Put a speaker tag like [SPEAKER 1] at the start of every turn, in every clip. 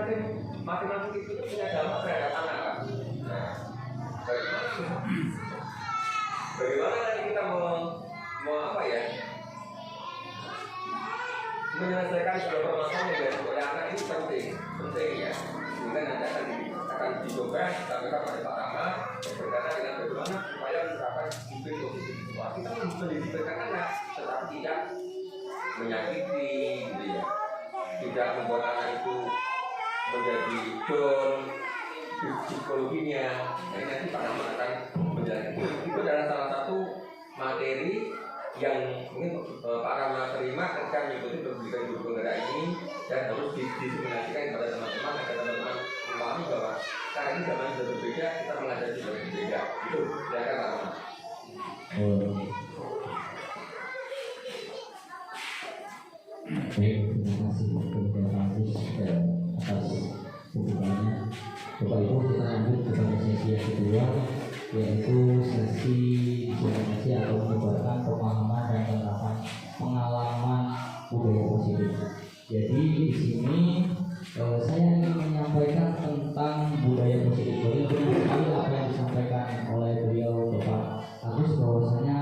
[SPEAKER 1] Kan masing-masing itu punya dampak terhadap anak kan. Nah, bagaimana nanti kita mau apa ya, menyelesaikan sebuah permasalahan yang dari oleh anak ini penting ya. Sehingga nanti akan dicoba disampaikan oleh Pak Rama berkaitan dengan bagaimana supaya menerapkan disiplin positif. Wah, kita mendisiplinkan anak, tetapi tidak menyakiti, gitu ya. Tidak membuat anak itu menjadi down psikologinya. Nah, ini nanti Pak Rama akan menjelaskan. Itu adalah salah satu materi yang mungkin Pak Rama terima ketika mengikuti pendidikan guru penggerak ini, dan harus didiseminasikan kepada teman-teman agar teman-teman memahami bahwa sekarang ini zaman sudah berbeda, kita mengajar juga berbeda. Itu silakan Pak Rama.
[SPEAKER 2] Baik, terima kasih kepada atas pembukaannya. Bapak Ibu, kita lanjut kepada sesi yang kedua, yaitu sesi diskusi atau menyebarkan pemahaman dan penerapan pengalaman budaya positif. Jadi di sini saya ingin menyampaikan tentang budaya positif. Jadi benar sekali apa yang disampaikan oleh beliau Bapak Agus, bahwasanya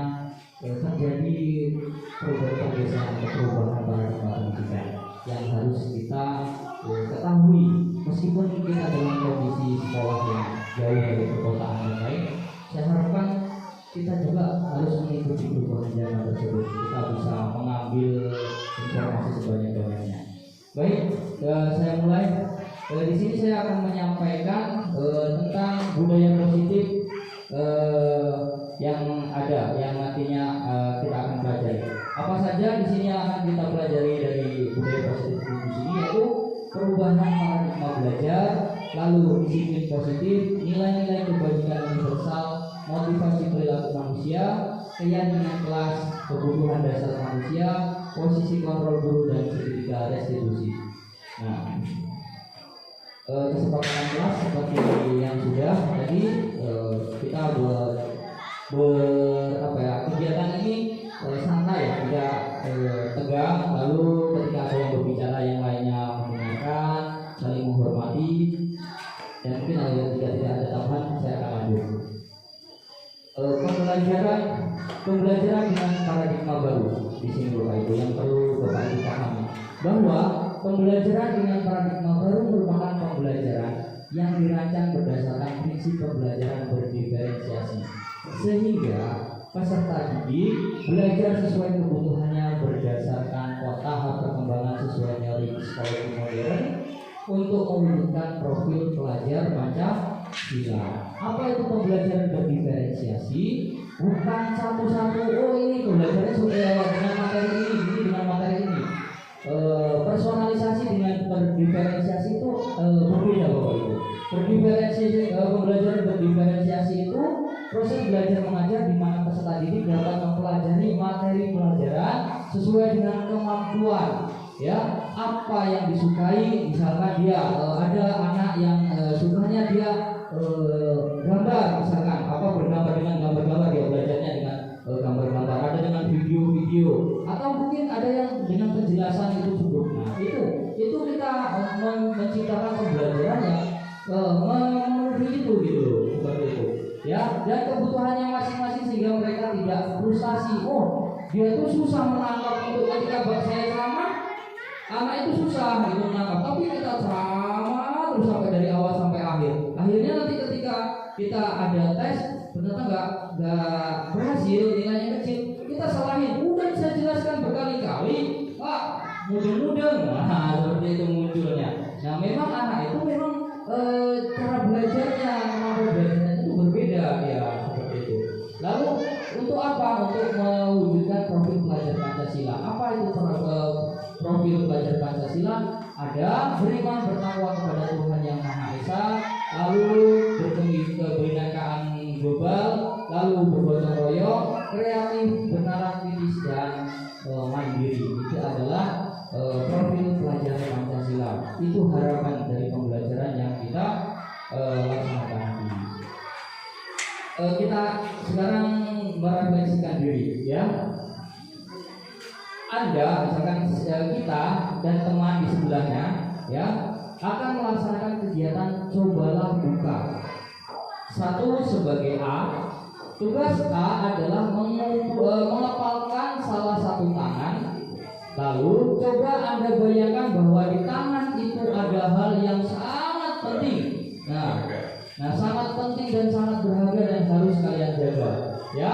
[SPEAKER 2] terjadi perubahan paradigma pendidikan yang harus kita ketahui. Meskipun kita dalam kondisi sekolah yang jauh dari perkotaan yang lain, saya harapkan kita juga harus mengikuti perubahan zaman tersebut. Kita bisa mengambil informasi sebanyak-banyaknya. Baik, saya mulai. Di sini saya akan menyampaikan tentang budaya positif yang ada, yang nantinya kita akan pelajari. Apa saja di sini yang akan kita pelajari dari budaya positif di sini, yaitu perubahan paradigma belajar, lalu disiplin positif, nilai-nilai kebajikan universal, motivasi perilaku manusia, keyakinan kelas, kebutuhan dasar manusia, posisi kontrol guru, dan segitiga restitusi. Nah, kesepakatan kelas seperti yang sudah tadi kita kegiatan ini santai, tidak tegang. Lalu ketika ada yang berbicara, yang lainnya mendengarkan, saling menghormati, dan mungkin jika tidak ada tambahan saya akan lanjut. Pembelajaran dengan paradigma baru di sini Bapak Ibu, yang perlu Bapak Ibu pahami bahwa pembelajaran dengan paradigma baru merupakan pembelajaran yang dirancang berdasarkan prinsip pembelajaran berdiferensiasi, sehingga peserta didik belajar sesuai kebutuhannya berdasarkan tahap perkembangan sesuai teori psikologi modern untuk mewujudkan profil pelajar Pancasila. Apa itu pembelajaran berdiferensiasi? Bukan satu-satu, oh ini pembelajarannya sudah dengan materi ini, dengan materi ini. Personalisasi dengan berdiferensiasi itu berbeda Bapak Ibu. Pembelajaran berdiferensiasi itu proses belajar mengajar di mana peserta didik dapat mempelajari materi pelajaran sesuai dengan kemampuan, ya, apa yang disukai. Misalkan dia ada anak yang sukanya dia gambar, misalkan bergambar dengan gambar-gambar, dia belajarnya dengan gambar-gambar, ada dengan video-video, atau mungkin ada yang dengan penjelasan itu cukup. Nah, itu kita menciptakan pembelajaran yang memenuhi itu gitu, seperti itu. Ya, dan kebutuhannya masing-masing sehingga mereka tidak frustasi. Oh, dia itu susah menangkap untuk ketika saya ceramah, anak itu susah gitu menangkap. Tapi kita ceramah terus sampai dari awal sampai akhir. Akhirnya nanti ketika kita ada tes ternyata nggak berhasil, nilainya kecil, kita salahin. Udah saya jelaskan berkali-kali, Pak, mudeng-mudeng. Nah, seperti itu munculnya. Nah, memang anak itu memang cara belajarnya, kemampuan belajarnya itu berbeda, ya, seperti itu. Lalu untuk apa? Untuk mewujudkan profil pelajar Pancasila. Apa itu profil pelajar Pancasila? Ada beriman bertakwa kepada Tuhan Yang Maha Esa, lalu kebinekaan global, lalu bergotong royong, kreatif, bernalar kritis, dan mandiri. Itu adalah profil pelajar Pancasila. kita sekarang merefleksikan diri, ya. Anda, misalkan kita dan teman di sebelahnya, ya, akan melaksanakan kegiatan cobalah buka. Satu sebagai A, tugas A adalah mengepalkan salah satu tangan. Lalu coba Anda bayangkan bahwa di tangan itu ada hal yang sangat penting. Nah, sangat penting dan sangat berharga dan harus kalian jaga, ya.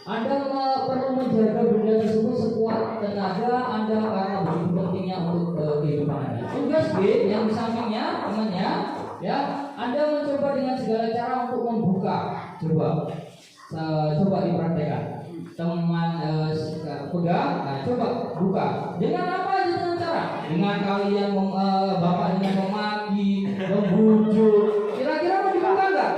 [SPEAKER 2] Anda perlu menjaga benda tersebut sekuat tenaga Anda karena begitu pentingnya untuk kehidupan Anda. Tugas B yang di sampingnya temannya, ya, Anda mencoba dengan segala cara untuk membuka. Coba dipraktekkan. Teman pegang, nah, coba buka. Dengan apa aja dengan cara? Dengan kalian bapak dengan memaki, membujuk. Kira-kira mau dibuka nggak?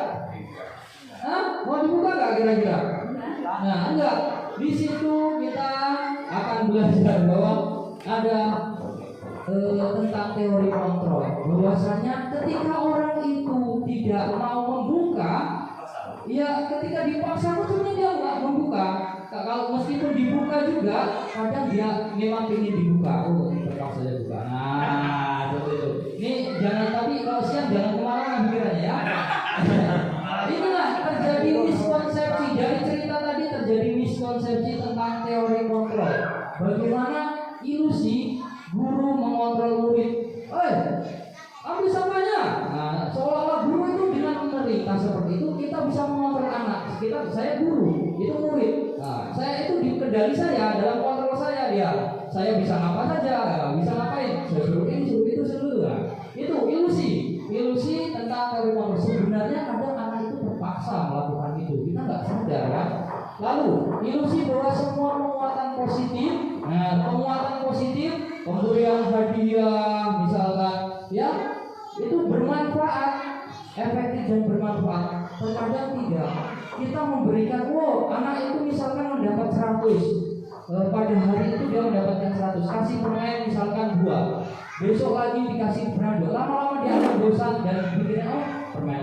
[SPEAKER 2] Mau dibuka nggak kira-kira? Nah, enggak. Di situ kita akan belajar bahwa ada tentang teori kontrol. Bahwasanya ketika orang itu tidak mau membuka, ya ketika dipaksa sebenarnya dia nggak membuka. Kalau meskipun dibuka juga, kadang dia memang ingin dibuka. Oh, terpaksa dia buka. Nah, seperti itu. Ini jangan, tapi kalau siang jangan kemana-mana pikirannya, ya. Inilah terjadi miskonsepsi dari cerita tadi, terjadi miskonsepsi tentang teori kontrol. Bagaimana ilusi guru mengontrol murid. Ambil sampahnya. Nah, seolah-olah guru itu dengan memerintah seperti itu kita bisa mengontrol anak. Saya guru, itu murid. Nah, saya itu di kendali saya, dalam kontrol saya dia. Saya bisa ngapa saja, bisa ngapain. Saya suruh ini, suruh itu, suruh. Nah, itu ilusi tentang teori kontrol. Sebenarnya kadang anak itu terpaksa melakukan itu. Kita nggak sadar, ya. Lalu ilusi bahwa semua penguatan positif, pemberian hadiah misalkan, ya, itu bermanfaat, efektif dan bermanfaat. Terkadang tidak. Kita memberikan, anak itu misalkan mendapat 100, pada hari itu dia mendapatkan 100. Kasih permen misalkan 2, besok lagi dikasih permen 2. Lama-lama dia akan bosan dan pikirnya permen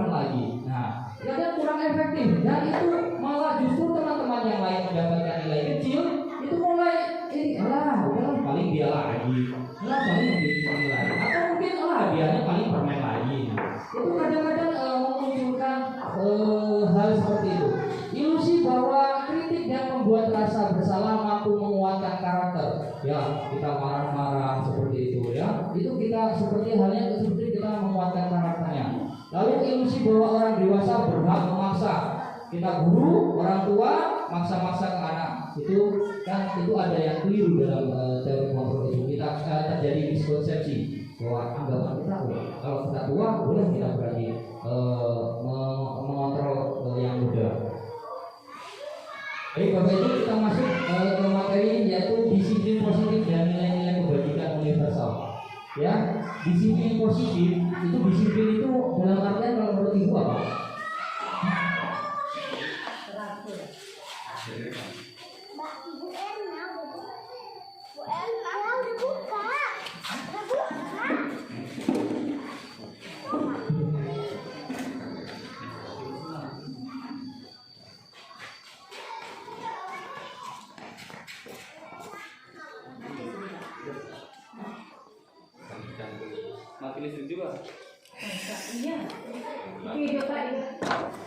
[SPEAKER 2] lagi. Nah, kadang kurang efektif dan itu malah justru teman-teman yang lain mendapatkan nilai kecil itu mulai udah paling dia lagi, paling nilai, atau mungkin hadiahnya paling permen lagi. Itu kadang-kadang memunculkan hal seperti itu. Ilusi bahwa kritik dan membuat rasa bersalah mampu menguatkan karakter. Ya, kita marah-marah seperti itu, ya. Itu kita seperti kita menguatkan karakternya. Lalu ilusi bahwa orang dewasa berhak memaksa. Kita guru, orang tua maksa-maksa ke anak. Itu ada yang keliru dalam teori kontrol itu. Kita terjadi miskonsepsi bahwa anggapan kita kalau kita tua boleh kita berani mengontrol yang muda. Baik, Bapak Ibu, kita masuk ke materi yaitu disiplin positif dan nilai-nilai kebajikan universal. Ya, disiplin positif disiplin itu dalam artian kalau menurut Ibu apa?
[SPEAKER 3] Mati listrik juga.
[SPEAKER 4] Iya.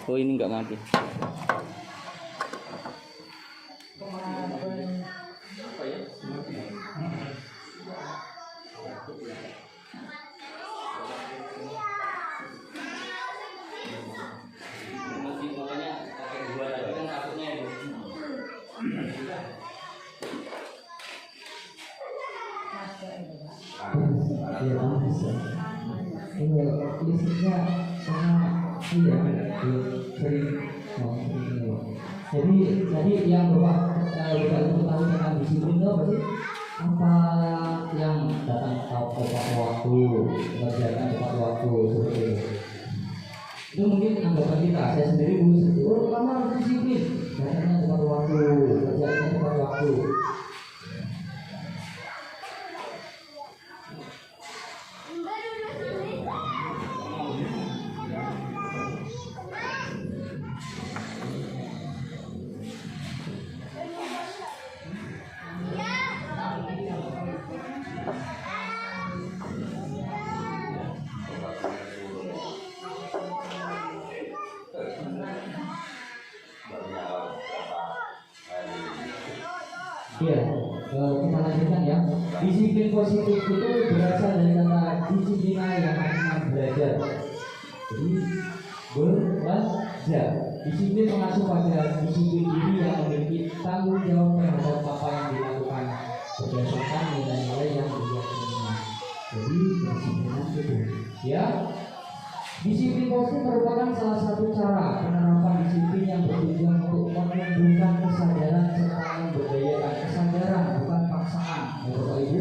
[SPEAKER 3] Oh, ini nggak mati.
[SPEAKER 2] Listriknya karena sering jadi yang Bapak tahu tentang disiplin itu apa sih? Apa yang datang tepat waktu, mengerjakan tepat waktu seperti itu. Itu mungkin anggapan kita. Saya sendiri dulu kamu harus disiplin, datangnya tepat waktu, kerjanya tepat waktu. Iya, kita lanjutkan ya. Disiplin positif itu berasal dari kata disiplina yang artinya belajar. Jadi belajar. Disiplin mengacu pada disiplin diri yang memiliki tanggung jawab terhadap apa yang dilakukan berdasarkan nilai-nilai yang diyakininya. Jadi disiplin itu, ya. Disiplin positif merupakan salah satu cara penerapan disiplin yang bertujuan untuk menumbuhkan kesadaran serta memberdayakan kesadaran, bukan paksaan, ya Bapak Ibu,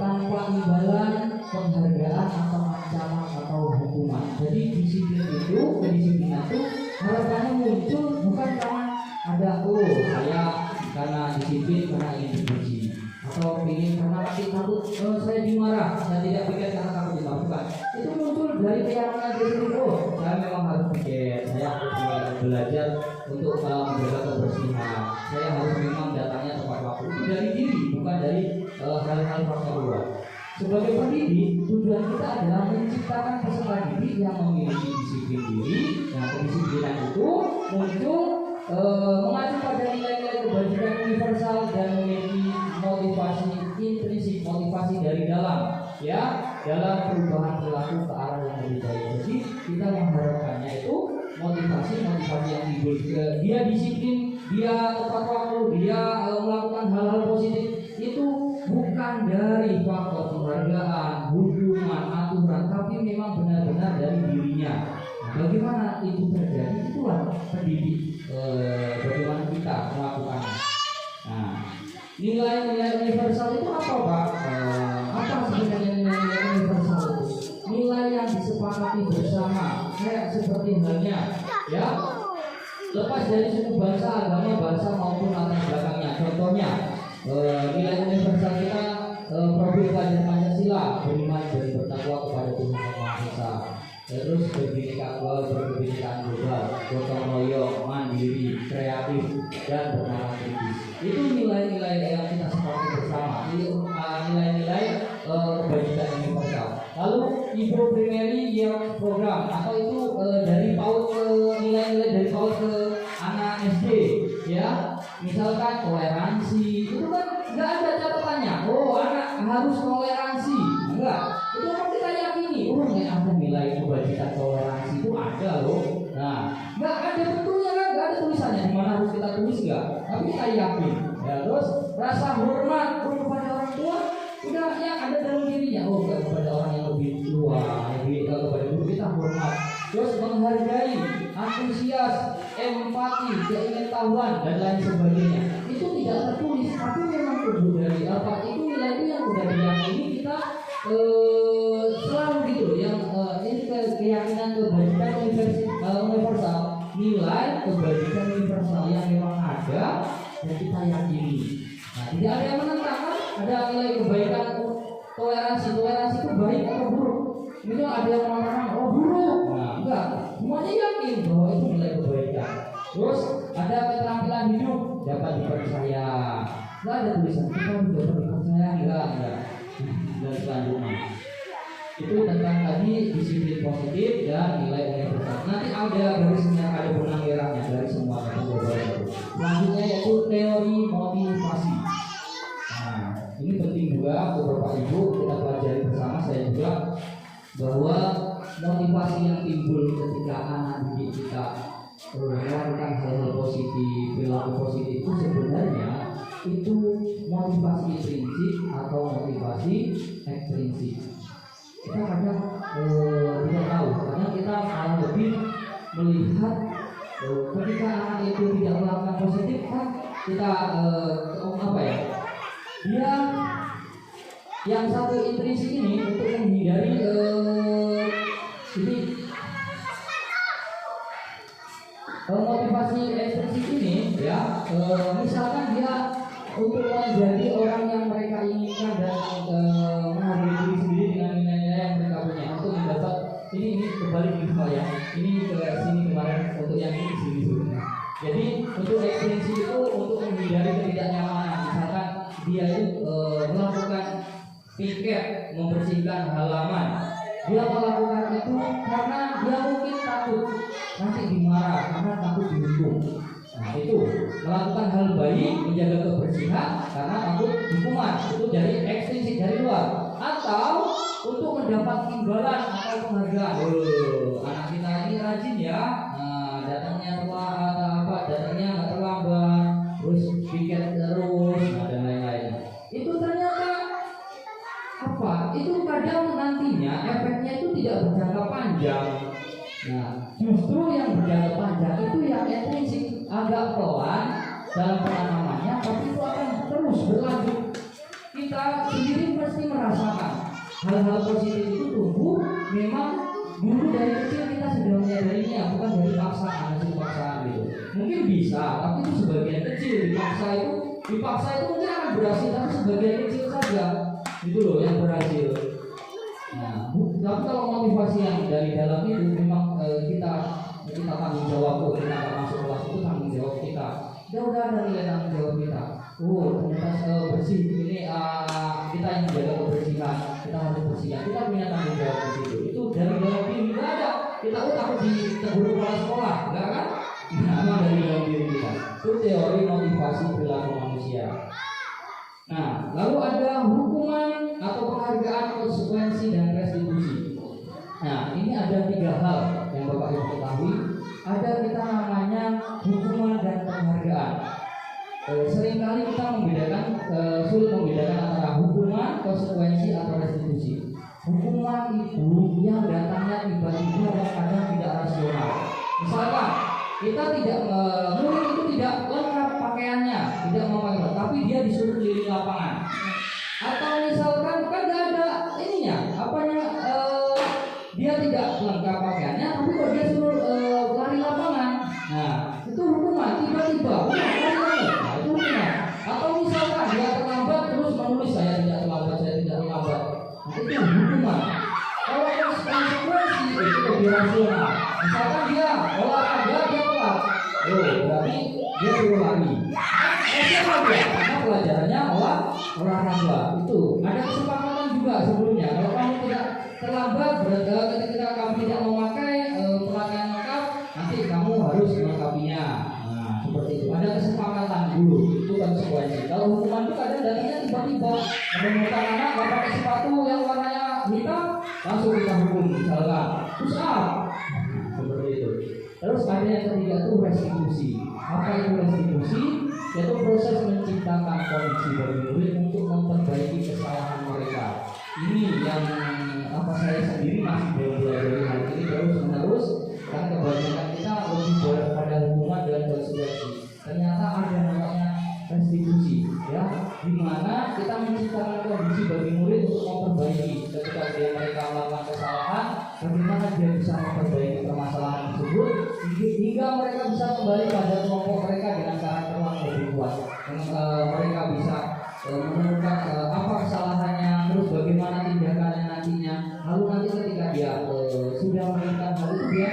[SPEAKER 2] tanpa imbalan, penghargaan atau ancaman atau hukuman. Jadi disiplin itu, kedisiplinan itu harapannya muncul bukan karena ada saya karena disiplin karena ingin dipuji atau ingin karena takut saya dimarah, saya tidak pikir karena takut dilakukan. Itu muncul dari keyakinan diri. Saya memang harus pikir, saya harus belajar untuk menjaga kebersihan, saya harus memang datangnya tepat waktu. Itu dari diri, bukan dari hal-hal faktor luar. Sebagai pendidik, tujuan kita adalah menciptakan peserta didik yang memiliki disiplin diri. Nah, kedisiplinan itu muncul mengacu pada nilai-nilai kebajikan universal dan memiliki motivasi intrinsik, motivasi dari dalam, ya, dalam perubahan perilaku ke arah yang lebih baik. Jadi kita mengharapkannya itu motivasi yang timbul ke dia disiplin, dia tepat waktu, dia melakukan hal-hal positif itu bukan dari faktor penghargaan, hubungan, aturan, tapi memang benar-benar dari dirinya. Nah, bagaimana itu terjadi? Itulah pendidik, bagaimana kita melakukannya. Nah, nilai-nilai universal itu apa, Pak? Apa sebenarnya nilai-nilai universal itu? Nilai yang disepakati bersama, kayak seperti halnya, ya, lepas dari suku bangsa, agama, bahasa maupun latar belakangnya. Contohnya, nilai universal kita profil pelajar Pancasila, beriman dan bertakwa kepada Tuhan Yang Maha Esa. Terus berkebinekaan global, gotong royong, mandiri, kreatif, dan bernalar kritis. Itu nilai-nilai yang kita sepakati bersama. Nilai-nilai kebajikan universal. Lalu Ibu Primary Year Program atau itu dari PAUD ke nilai-nilai dari PAUD ke anak SD, ya. Misalkan toleransi, itu kan nggak ada catatannya. Oh, anak harus toleransi, enggak. Itu kan kita yakini. Oh, nggak ada nilai kebajikan toleransi itu ada loh. Nah, nggak ada bentuknya kan, nggak ada tulisannya di mana harus kita tulis nggak. Tapi kita yakin. Ya, terus rasa hormat kepada orang tua udah yang ada dalam dirinya. Oh, kepada orang yang lebih tua, lebih kepada guru kita hormat. Terus menghargai, antusias, empati, keingintahuan dan lain sebagainya. Itu tidak tertulis, tapi memang tumbuh dari apa? Itu nilai itu yang sudah diyakini kita selalu gitu. Yang ini keyakinan kebajikan universal, nilai kebajikan universal yang memang ada dan kita yakini. Nah, tidak ada yang menentang kan? Ada nilai kebaikan toleransi itu baik atau buruk? Misal ada yang mengatakan oh buruk, nah enggak, semuanya yakin bahwa itu nilai kebaikan. Terus ada keterampilan hidup dapat dipercaya, enggak ada tulisan kita dapat dipercaya enggak. Dan selanjutnya itu tentang tadi disiplin positif dan nilai universal. Nanti ada garisnya, ada benang merahnya dari semua kategori. Selanjutnya yaitu teori motivasi. Nah, ini penting juga untuk Bapak Ibu kita pelajari bersama, saya juga, bahwa motivasi yang timbul ketika anak didik kita melakukan hal-hal positif, perilaku positif itu sebenarnya itu motivasi intrinsik atau motivasi ekstrinsik. Kita kadang tidak tahu, karena kita malah lebih melihat ketika anak itu tidak melakukan positif kan kita apa ya? Dia yang satu intrinsik ini untuk menghindari ini motivasi ekstrinsik ini ya, misalkan dia untuk menjadi orang yang mereka inginkan dan menghargai diri sendiri dengan nilai-nilai yang mereka punya untuk mendapat ini kembali di Pak ya, ini ke sini kemarin untuk yang ini sini sebenarnya. Jadi untuk ekstrinsik itu untuk menghindari ketidaknyamanan, misalkan dia itu melakukan piket, membersihkan halaman. Dia melakukan itu karena dia mungkin takut nanti dimarah, karena takut dihukum. Nah itu melakukan hal baik, menjaga kebersihan karena takut hukuman, itu dari ekstrinsi dari luar, atau untuk mendapat imbalan atau penghargaan. Anak kita ini rajin ya, datangnya telah atau apa, datangnya nggak terlambat, terus piket terus, dan lain-lain. Itu ternyata apa? Itu kadang nantinya efeknya itu tidak berjangka panjang. Nah, justru yang berjangka panjang itu yang intrinsik, agak pelan dalam penanamannya, tapi itu akan terus berlanjut. Kita sendiri pasti merasakan hal-hal positif itu tumbuh memang dulu dari kecil kita sudah menyadarinya, bukan dari paksaan hasil paksaan gitu. Mungkin bisa, tapi itu sebagian kecil. Dipaksa itu mungkin akan berhasil, tapi sebagian kecil saja. Itu loh yang berhasil. Nah, tapi kalau motivasi yang dari dalam itu memang kita tanggung jawab, kita nggak masuk kelas itu tanggung jawab kita. Udah ada nilai tanggung jawab kita. Ternyata bersih ini kita yang menjaga kebersihan, kita harus bersihkan. Kita punya tanggung jawab di situ. Itu dari dalam diri nggak ada. Kita takut ditegur kepala sekolah, enggak kan? Nah, dari dalam diri kita. Itu teori motivasi perilaku manusia. Nah, lalu ada hukuman atau penghargaan, konsekuensi dan restitusi. Nah, ini ada 3 hal yang Bapak Ibu ketahui. Ada kita namanya hukuman dan penghargaan. Seringkali kita sulit membedakan antara hukuman, konsekuensi atau restitusi. Hukuman itu yang datangnya tiba-tiba dan kadang tidak rasional. Misalkan kita murid itu tidak lengkap pakaiannya, tidak memakai, tapi dia disuruh keliling lapangan. Atau misalkan kan nggak ada ininya, dia tidak lengkap pakaiannya, tapi kok dia suruh lari lapangan. Nah, itu hukuman tiba-tiba. Nah, itu hukuman. Atau misalkan dia terlambat terus menulis saya tidak terlambat. Nah, itu hukuman. Kalau konsekuensi itu lebih rasional. Misalkan dia olahraga dia telat, berarti dia suruh lari. Karena pelajarannya olahraga. Itu ada kesepakatan juga sebelumnya. Kalau kamu tidak terlambat, ketika kamu tidak memakai pakaian lengkap, nanti kamu harus melengkapinya. Nah, seperti itu. Ada kesepakatan dulu. Itu konsekuensi. Kalau hukuman itu kadang datangnya tiba-tiba. Menemukan anak nggak pakai sepatu yang warnanya hitam, langsung kita hukum. Misalkan push up. Seperti itu. Terus ada yang ketiga itu restitusi. Apa itu restitusi? Yaitu proses menciptakan kondisi bagi murid untuk memperbaiki kesalahan mereka. Ini yang saya sendiri masih belajar hal ini terus karena kebanyakan kita lebih pada hukuman dan konsekuensi. Ternyata ada namanya restitusi, ya, di mana kita menciptakan kondisi bagi murid untuk memperbaiki ketika mereka melakukan kesalahan, bagaimana dia bisa memperbaiki permasalahan tersebut hingga mereka bisa kembali pada kelompok mereka dengan karakter yang lebih kuat. Mereka bisa menemukan apa kesalahannya, terus bagaimana tindakannya nantinya. Lalu nanti ketika dia sudah melakukan hal itu, dia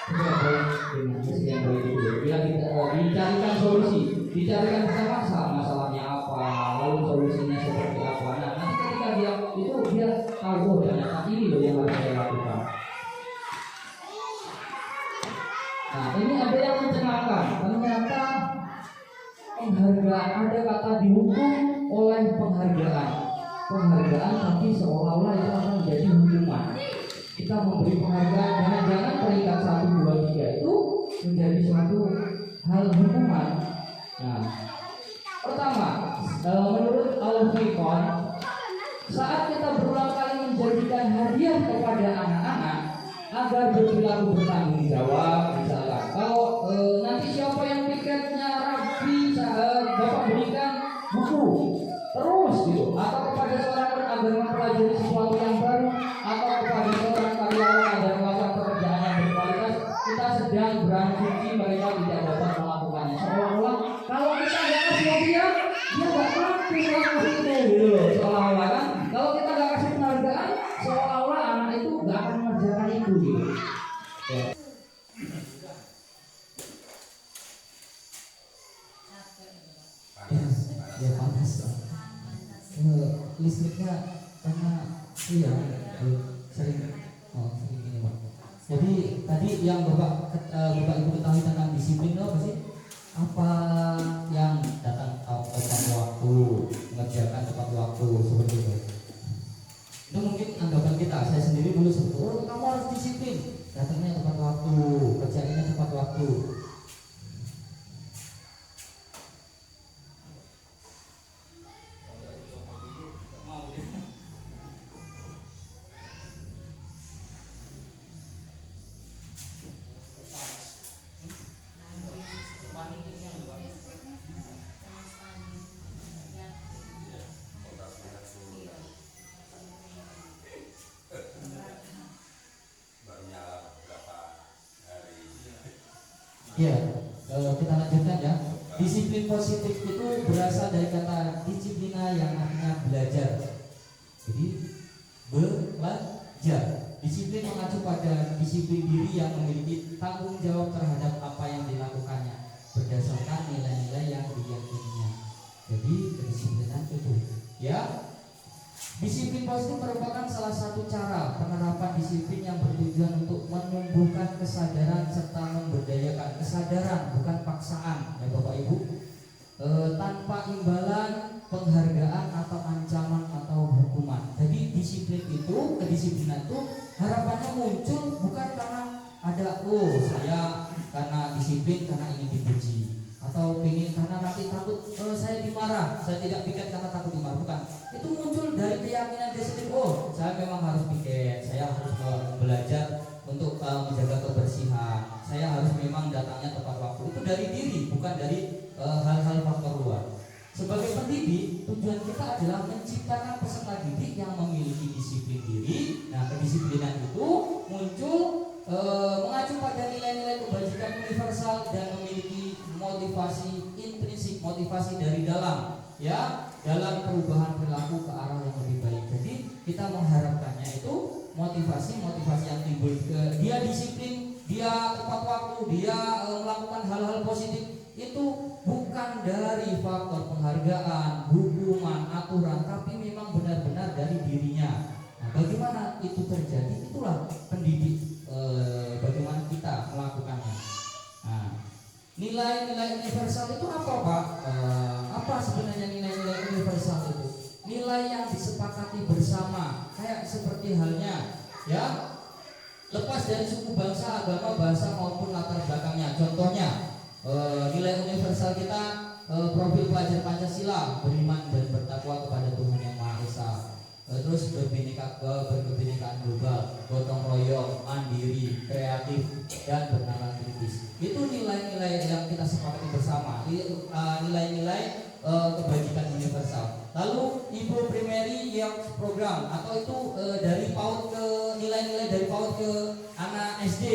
[SPEAKER 2] sudah baik dengan hasil yang baik itu. Dia dicarikan solusi, dicarikan masalahnya apa, lalu solusinya seperti apa. Nah, nanti ketika dia tahu ternyata ini loh yang harus saya lakukan. Nah, ini ada yang mencengangkan. Ternyata penghargaan, ada kata dihukum oleh penghargaan, tapi seolah-olah itu akan menjadi hukuman. Kita memberi penghargaan, jangan-jangan peringkat 1, 2, 3 itu menjadi suatu hal hukuman. Nah, pertama, menurut Al-Fikon, saat kita berulang kali menjanjikan hadiah kepada anak-anak agar berperilaku bertanggung jawab, misalkan kalau nanti siapa yang piketnya rapi, Bapak berikan buku terus gitu, atau kepada seorang agar mempelajari sesuatu yang baru, atau kepada seorang karyawan agar melakukan pekerjaan yang berkualitas, kita sedang berasumsi mereka tidak dapat melakukannya. Seolah-olah kalau kita nggak kasih hadiah, dia nggak mampu melakukan itu gitu. Seolah-olah kan, kalau kita nggak kasih penghargaan, seolah-olah anak itu nggak akan mengerjakan itu gitu. Ya. Ya panas lah. Listriknya karena iya sering ini Pak. Jadi tadi yang bapak ibu ketahui tentang disiplin itu apa sih? apa yang datang tepat waktu, mengerjakan tepat waktu seperti itu. Itu mungkin anggapan kita. Saya sendiri dulu seperti oh kamu harus disiplin, datangnya tepat waktu, kerjaannya tepat waktu. Ya, kita lanjutkan ya. Disiplin positif itu berasal dari kata disiplina yang artinya belajar. Jadi belajar. Disiplin mengacu pada disiplin diri yang memiliki tanggung jawab terhadap apa yang dilakukannya berdasarkan nilai-nilai yang diyakininya. Jadi kedisiplinan itu, ya. Disiplin positif merupakan salah satu cara penerapan disiplin yang bertujuan untuk menumbuhkan kesadaran serta memberdayakan kesadaran, bukan paksaan, ya Bapak Ibu, tanpa imbalan, penghargaan atau ancaman atau hukuman. Jadi disiplin itu, kedisiplinan itu harapannya muncul bukan karena ada saya karena disiplin karena ingin dipuji atau ingin karena nanti takut saya dimarah, saya tidak piket karena takut dimarah, bukan. Itu muncul dari keyakinan dia sendiri. Oh, saya memang harus piket, saya harus belajar untuk menjaga kebersihan, saya harus memang datangnya tepat waktu. Itu dari diri, bukan dari hal-hal faktor luar. Sebagai pendidik, tujuan kita adalah menciptakan peserta didik yang memiliki disiplin diri. Nah, kedisiplinan itu muncul mengacu pada nilai-nilai kebajikan universal dan memiliki motivasi intrinsik, motivasi dari dalam, ya, dalam perubahan perilaku ke arah yang lebih baik. Jadi kita mengharapkannya itu motivasi yang timbul dia disiplin, dia tepat waktu, dia melakukan hal-hal positif itu bukan dari faktor penghargaan, hukuman, aturan, tapi memang benar-benar dari dirinya. Nah, bagaimana itu terjadi? Itulah pendidik, bagaimana kita melakukannya. Nah, nilai-nilai universal itu apa, Pak? Apa sebenarnya nilai-nilai universal itu? Nilai yang disepakati bersama, kayak seperti halnya, ya, lepas dari suku, bangsa, agama, bahasa maupun latar belakangnya. Contohnya, nilai universal kita, profil pelajar Pancasila, beriman dan bertakwa kepada Tuhan Yang Maha Esa. Terus berkebinekaan global, gotong royong, mandiri, kreatif, dan bernalar kritis. Itu nilai-nilai yang kita sepakati bersama. Nilai-nilai kebajikan universal. Lalu Ibu Primary yang program atau itu dari PAUD ke nilai-nilai dari PAUD ke anak SD,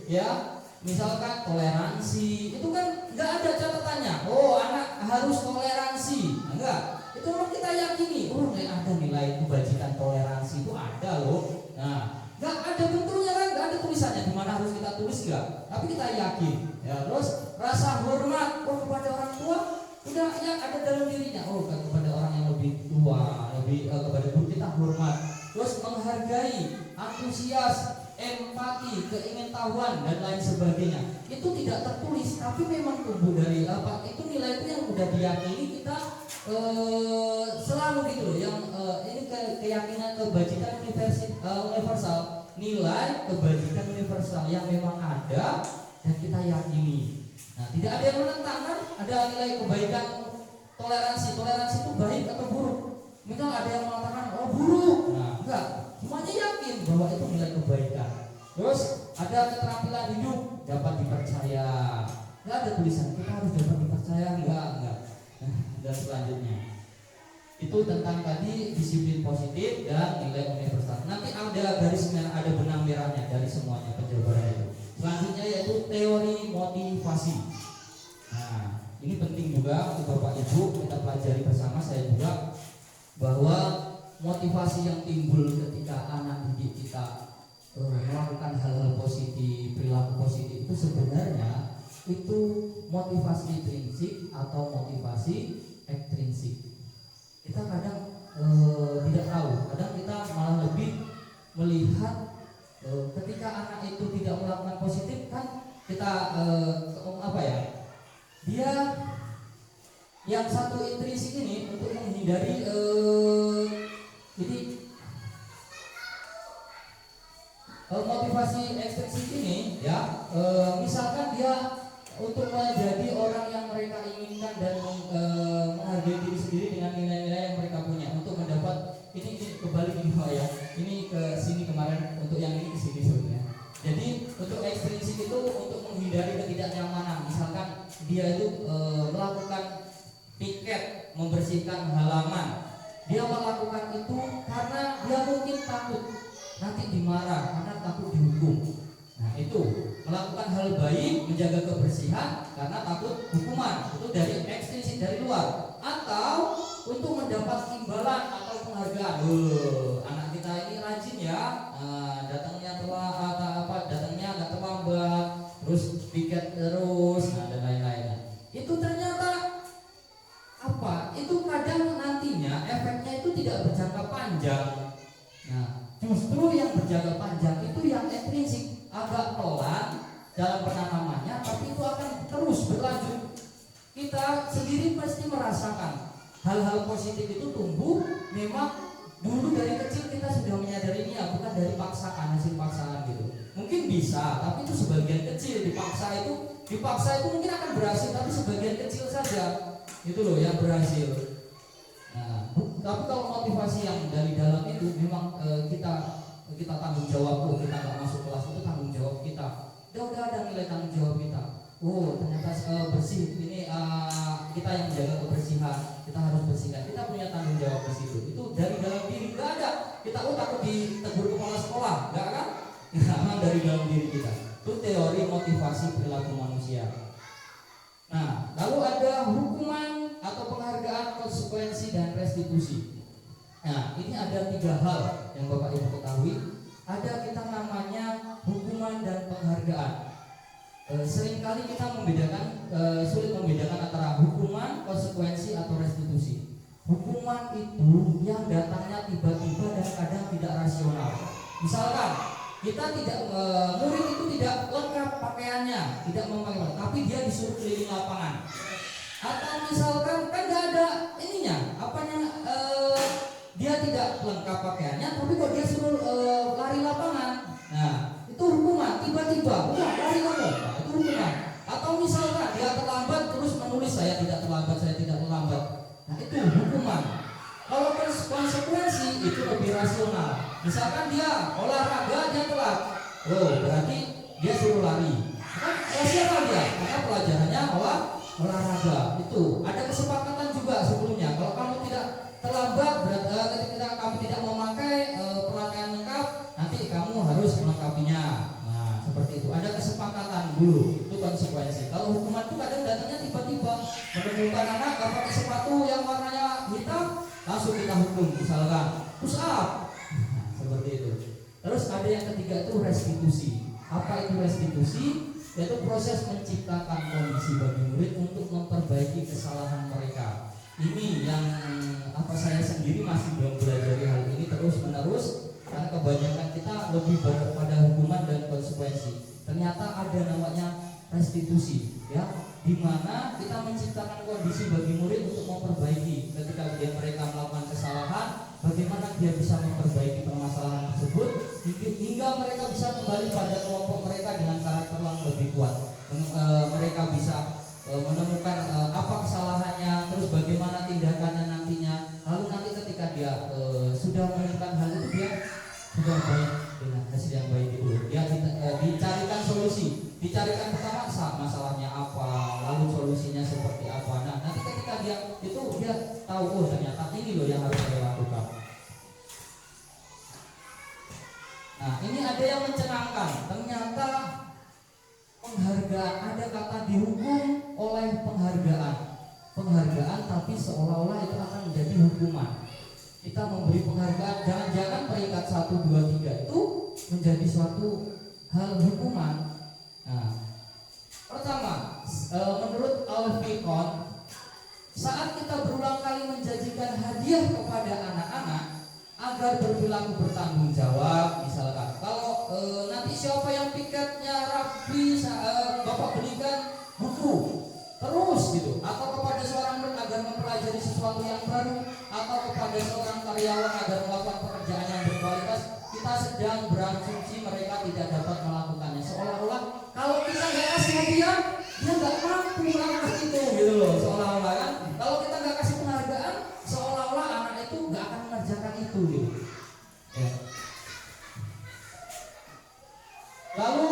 [SPEAKER 2] ya. Misalkan toleransi, itu kan nggak ada catatannya. Oh, anak harus toleransi, enggak. Itu kita yakini, oh ada nilai kebajikan toleransi itu ada loh. Nah, nggak ada bentuknya kan, nggak ada tulisannya di mana harus kita tulis nggak. Tapi kita yakin. Ya, terus rasa hormat, oh kepada orang tua, udah yang ada dalam dirinya. Oh kepada orang yang lebih tua, lebih kepada guru kita hormat. Terus menghargai, antusias, empati, keingintahuan dan lain sebagainya. Itu tidak tertulis, tapi memang tumbuh dari apa? Itu nilai itu yang udah diyakini kita selalu gitu loh. Yang ini keyakinan kebajikan universal, nilai kebajikan universal yang memang ada dan kita yakini. Nah, tidak ada yang menentang kan? Ada nilai kebaikan toleransi. Toleransi itu baik atau buruk? Misal ada yang mengatakan oh buruk. Nah, enggak. Semuanya yakin bahwa itu nilai kebaikan. Terus ada keterampilan hidup dapat dipercaya. Enggak ada tulisan kita harus dapat dipercaya, enggak. Dan selanjutnya itu tentang tadi disiplin positif dan nilai universal. Nanti ada garis merah, ada benang merahnya dari semuanya penjabaran itu. Selanjutnya yaitu teori motivasi. Nah, ini penting juga untuk Bapak Ibu kita pelajari bersama, saya juga, bahwa motivasi yang timbul ketika anak didik kita melakukan hal-hal positif, perilaku positif itu sebenarnya itu motivasi intrinsik atau motivasi ekstrinsik. Kita kadang tidak tahu, kadang kita malah lebih melihat ketika anak itu tidak melakukan positif kan kita dia ekstrinsik ini ya, misalkan dia untuk menjadi orang yang mereka inginkan dan menghargai diri sendiri dengan nilai-nilai yang mereka punya untuk mendapat ini kebalik ini Pak ya, ini ke sini kemarin, untuk yang ini ke sini sebenarnya. Jadi untuk ekstrinsik itu untuk menghindari ketidaknyamanan, misalkan dia itu melakukan piket, membersihkan halaman, dia melakukan itu karena dia mungkin takut nanti dimarah, karena takut dihukum. Nah itu melakukan hal baik, menjaga kebersihan karena takut hukuman, itu dari ekstrinsik dari luar, atau untuk mendapat imbalan atau penghargaan. Anak kita ini rajin ya, datangnya telah datangnya agak terlambat, terus piket terus, dan lain-lain. Itu ternyata itu kadang nantinya efeknya itu tidak berjangka panjang. Nah, justru yang berjangka panjang itu yang ekstrinsik, agak pelan dalam penanamannya, tapi itu akan terus berlanjut. Kita sendiri pasti merasakan hal-hal positif itu tumbuh memang dulu dari kecil kita sudah menyadarinya, bukan dari paksaan, hasil paksaan gitu. Mungkin bisa, tapi itu sebagian kecil. Dipaksa itu mungkin akan berhasil, tapi sebagian kecil saja. Itu loh yang berhasil. Nah, tapi kalau motivasi yang dari dalam itu memang kita tanggung jawab. Kita nggak masuk kelas itu tanggung jawab kita. Udah ada nilai tanggung jawab kita. Oh ternyata bersih ini kita yang menjaga kebersihan, kita harus bersihkan. Kita punya tanggung jawab di situ. Itu dari dalam diri, nggak ada. Kita takut ditegur kepala sekolah, nggak kan? Memang dari dalam diri kita. Itu teori motivasi perilaku manusia. Nah, lalu ada hukuman atau penghargaan, konsekuensi dan restitusi. Nah, ini ada 3 hal yang Bapak Ibu ketahui. Ada kita namanya hukuman dan penghargaan. Seringkali kita sulit membedakan antara hukuman, konsekuensi atau restitusi. Hukuman itu yang datangnya tiba-tiba dan kadang tidak rasional. Misalkan kita murid itu tidak lengkap pakaiannya, tidak memakai, tapi dia disuruh keliling lapangan. Atau misalkan kan nggak ada ininya, dia tidak lengkap pakaiannya, tapi kok dia suruh lari lapangan. Nah, itu hukuman. Tiba-tiba, lari kamu, itu hukuman. Atau misalkan dia terlambat terus menulis saya tidak terlambat. Nah, itu hukuman. Kalau konsekuensi itu lebih rasional. Misalkan dia olahraga, dia telat, berarti dia suruh lari. Kan rasional dia, karena pelajarannya olahraga. Itu ada kesepakatan juga sebelumnya. Kalau kamu tidak terlambat, ketika kamu tidak memakai pakaian lengkap, nanti kamu harus melengkapinya. Nah, seperti itu. Ada kesepakatan dulu. Itu konsekuensi. Kalau hukuman itu kadang datangnya tiba-tiba. Menemukan anak gak pakai sepatu yang warnanya hitam, langsung kita hukum. Misalkan push up. Seperti itu. Terus ada yang ketiga itu restitusi. Apa itu restitusi? Yaitu proses menciptakan kondisi bagi murid untuk memperbaiki kesalahan mereka. Ini yang saya sendiri masih belum belajar hal ini terus menerus, karena kebanyakan kita lebih pada hukuman dan konsekuensi. Ternyata ada namanya restitusi, ya, di mana kita menciptakan kondisi bagi murid untuk memperbaiki ketika mereka melakukan kesalahan. Bagaimana dia bisa memperbaiki permasalahan tersebut hingga mereka bisa kembali pada kelompok mereka dengan karakter yang lebih kuat. Mereka bisa menemukan apa kesalahannya, terus bagaimana tindakannya nantinya. Lalu nanti ketika dia sudah menemukan hal itu, dia sudah baik dengan hasil yang baik itu. Dia dicarikan solusi. Dicarikan pertama masalahnya apa, lalu solusinya seperti apa. Nah, nanti ketika dia tahu, ternyata ini loh yang harus saya lakukan. Nah, ini ada yang mencengangkan. Ternyata penghargaan, ada kata dihukum oleh penghargaan, tapi seolah-olah itu akan menjadi hukuman. Kita memberi penghargaan, jangan-jangan peringkat 1, 2, 3 itu menjadi suatu hal hukuman. Nah, pertama, menurut Al-Fiqh, saat kita berulang kali menjanjikan hadiah kepada anak-anak agar berperilaku bertanggung jawab, misalkan kalau nanti siapa yang piketnya rapi, bapak belikan buku terus gitu, atau kepada seorang murid agar mempelajari sesuatu yang baru, atau kepada seorang karyawan agar melakukan pekerjaan yang berkualitas, kita kita sedang berasumsi mereka tidak dapat melakukannya, seolah-olah kalau kita nggak kasih hadiah dia nggak mampu melakukan itu gitu loh, seolah-olah kan kalau kita nggak kasih penghargaan seolah-olah anak itu nggak akan mengerjakan itu gitu. Ya. Lalu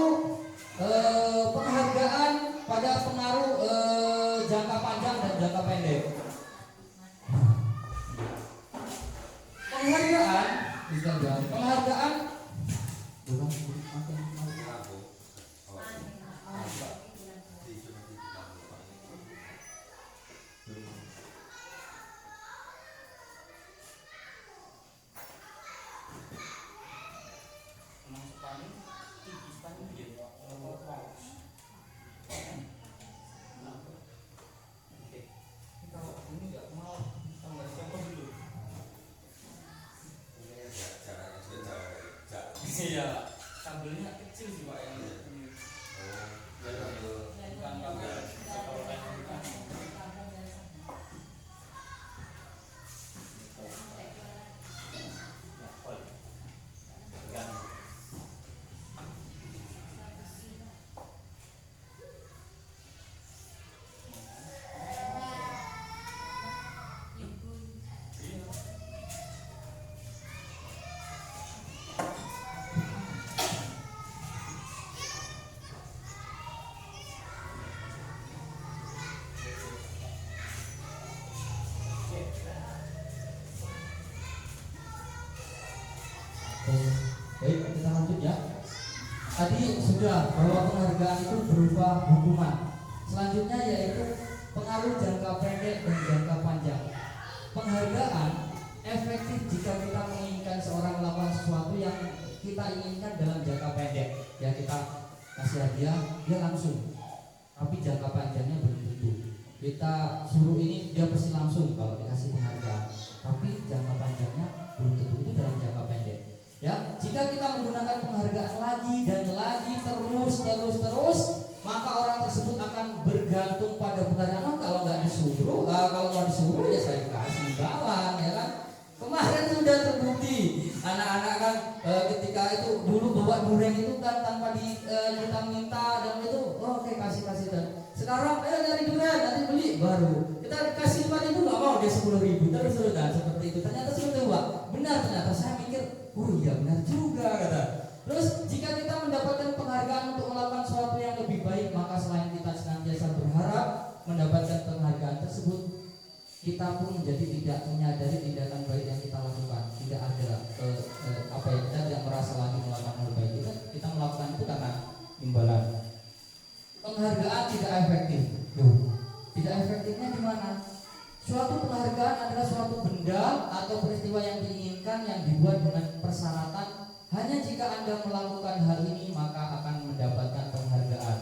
[SPEAKER 2] penghargaan pada pengaruh jangka panjang dan jangka pendek. Penghargaan iya, sambelnya kecil sih Pak yang baik, kita lanjut ya. Tadi sudah bahwa penghargaan itu berupa hukuman. Selanjutnya yaitu pengaruh jangka pendek dan jangka panjang. Penghargaan efektif jika kita menginginkan seorang melakukan sesuatu yang kita inginkan dalam jangka pendek. Ya kita kasih hadiah, dia langsung. Tapi jangka panjangnya belum tentu. Kita suruh ini dia pasti langsung kalau dikasih penghargaan. Tapi jangka panjangnya belum tentu, itu dalam jangka pendek. Ya, jika kita menggunakan penghargaan lagi dan lagi terus, maka orang tersebut akan bergantung pada penghargaan. Oh, kalau nggak disuruh, kalau nggak disuruh ya saya kasih imbalan, ya kan? Kemarin sudah terbukti anak-anak kan ketika itu dulu bawa durian itu kan tanpa kita minta dan itu oke, kasih dan sekarang nyari durian nanti beli baru kita kasih 5.000 nggak mau dia 10.000 terus dan seperti itu ternyata sudah Pak benar, ternyata saya mikir oh iya benar juga kata. Terus jika kita mendapatkan penghargaan untuk melakukan sesuatu yang lebih baik, maka selain kita senantiasa berharap mendapatkan penghargaan tersebut, kita pun menjadi tidak menyadari tindakan baik yang kita lakukan. Tidak ada kita tidak merasa lagi melakukan hal baik. Kita melakukan itu karena imbalan. Penghargaan tidak efektif. Tidak efektifnya di mana? Suatu penghargaan adalah suatu benda atau peristiwa yang diinginkan yang dibuat dengan persyaratan hanya jika Anda melakukan hal ini maka akan mendapatkan penghargaan.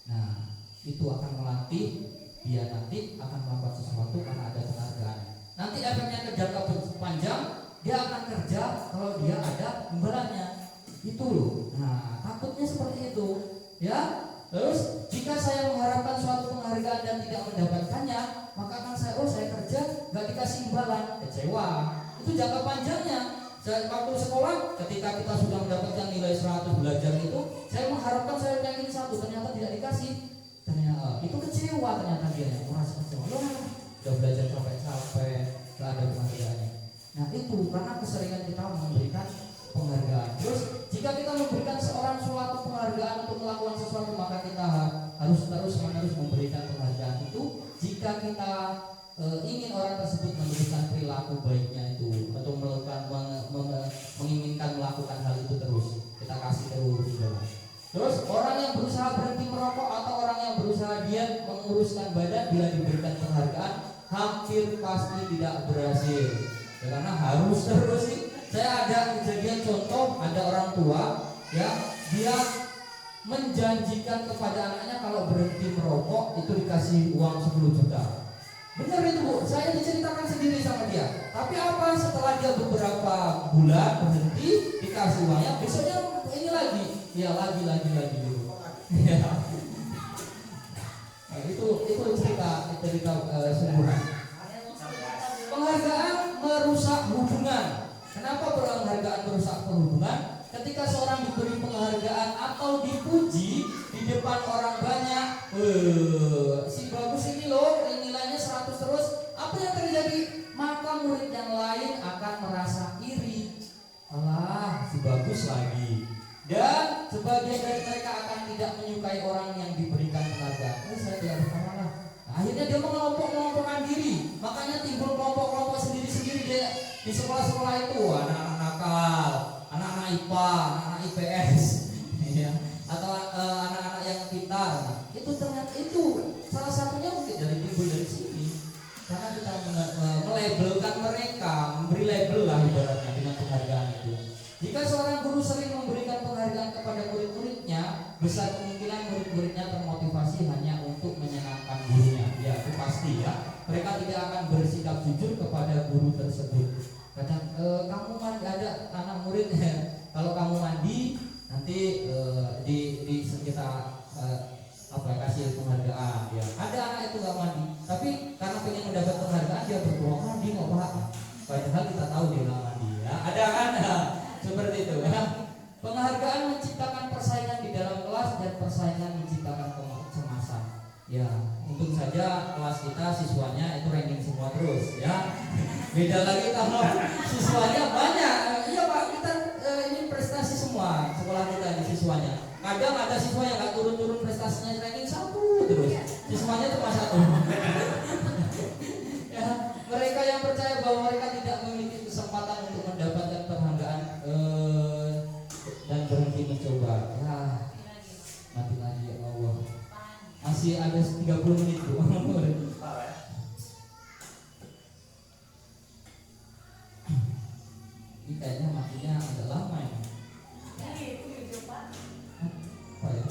[SPEAKER 2] Nah, itu akan melatih dia nanti akan melakukan sesuatu karena ada penghargaan. Nanti efeknya ke jangka panjang dia akan kerja kalau dia ada imbalannya. Itu loh. Nah, takutnya seperti itu, ya. Terus jika saya mengharapkan suatu penghargaan dan tidak mendapatkannya, maka akan saya kerja nggak dikasih imbalan, kecewa. Itu jangka panjangnya. Waktu sekolah, ketika kita sudah mendapatkan nilai 100 belajar itu, saya mengharapkan saya ingin 1, ternyata tidak dikasih. Ternyata itu kecewa, ternyata dia merasa kecewa. Loh, udah belajar capek-capek, nggak ada penghargaannya. Nah itu karena keseringan kita memberikan penghargaan. Terus jika kita memberikan seorang suatu penghargaan untuk melakukan sesuatu, maka kita harus terus-menerus memberikan penghargaan itu. Jika kita ingin orang tersebut memberikan perilaku baiknya itu atau menginginkan melakukan hal itu terus, kita kasih terus. Terus orang yang berusaha berhenti merokok atau orang yang berusaha diet menguruskan badan bila diberikan penghargaan hampir pasti tidak berhasil. Ya, karena harus terus sih. Saya ada kejadian contoh, ada orang tua ya, dia menjanjikan kepada anaknya kalau berhenti merokok itu dikasih uang 10 juta. Benar itu Bu, saya diceritakan sendiri sama dia. Tapi apa setelah dia beberapa bulan berhenti dikasih uangnya, besoknya ini lagi, ya lagi gitu. Ya. Nah, itu cerita sungguhan. Penghargaan merusak hubungan. Kenapa penghargaan merusak hubungan? ketika seorang diberi penghargaan atau dipuji di depan orang banyak, si bagus ini loh nilainya 100 terus, apa yang terjadi? Maka murid yang lain akan merasa iri. Alah, si bagus lagi. Dan sebagian dari mereka akan tidak menyukai orang yang diberikan penghargaan. Saya tidak berkalah. Akhirnya dia mengelompok-kelompokkan diri. Makanya timbul kelompok-kelompok sendiri-sendiri di sekolah-sekolah itu. Anak-anak nakal, anak-anak IPA, anak-anak IPS, ya. Atau anak-anak yang pintar. Itu ternyata itu salah satunya mungkin dari timbul dari sini. Karena kita melabelkan mereka, memberi label lah ibaratnya dengan penghargaan itu. Jika seorang guru sering memberikan penghargaan kepada murid-muridnya, besar kemungkinan murid-muridnya termotivasi hanya untuk menyenangkan gurunya. Ya, itu pasti ya. Mereka tidak akan bersikap jujur kepada guru tersebut. Kadang kamu mandi, ada anak murid kalau kamu mandi nanti di sekitar kasih penghargaan. Ya. Ada anak itu nggak mandi, tapi karena pengen mendapat penghargaan dia berbohong mandi nggak apa. Padahal kita tahu dia nggak mandi. Ya. Ada kan? Seperti itu ya. Penghargaan menciptakan persaingan di dalam kelas dan persaingan menciptakan kecemasan. Ya, untung saja kelas kita siswanya itu ranking semua terus ya. Beda lagi kalau siswanya banyak. Iya Pak, kita ini prestasi semua sekolah kita ini siswanya. Kadang ada siswa yang nggak turun-turun prestasinya ranking 1 terus. Siswanya cuma 1. Ya, mereka yang percaya bahwa mereka tidak memiliki kesempatan untuk mendapatkan penghargaan dan berhenti mencoba. Ya, mati lagi ya Allah. Masih ada 30 menit Bu. Ini kayaknya matinya agak lama ya. Apa ya?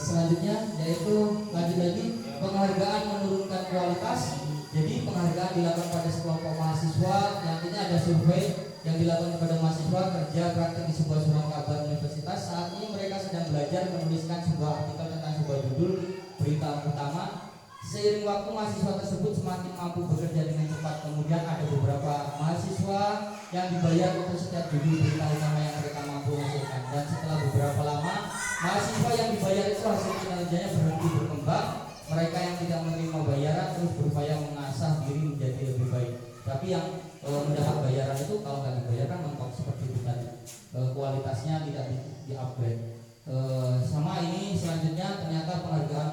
[SPEAKER 2] Selanjutnya yaitu lagi-lagi penghargaan menurunkan kualitas. Jadi penghargaan dilakukan pada sekelompok mahasiswa. Yang ini ada survei yang dilakukan kepada mahasiswa kerja praktik di sebuah surat kabar universitas. Saat ini mereka sedang belajar menuliskan sebuah artikel tentang sebuah judul berita utama. Seiring waktu mahasiswa tersebut semakin mampu bekerja dengan cepat. Kemudian ada beberapa mahasiswa yang dibayar untuk setiap judul berita utama yang mereka mampu hasilkan. Dan setelah beberapa lama, mahasiswa yang dibayar itu hasil kinerjanya berhenti berkembang. Mereka yang tidak menerima bayaran terus berupaya mengasah diri menjadi lebih baik. Tapi yang mendapat bayaran itu kalau nggak dibayar kan mentok seperti itu tadi. Kualitasnya tidak di-upgrade. Sama ini selanjutnya ternyata penghargaan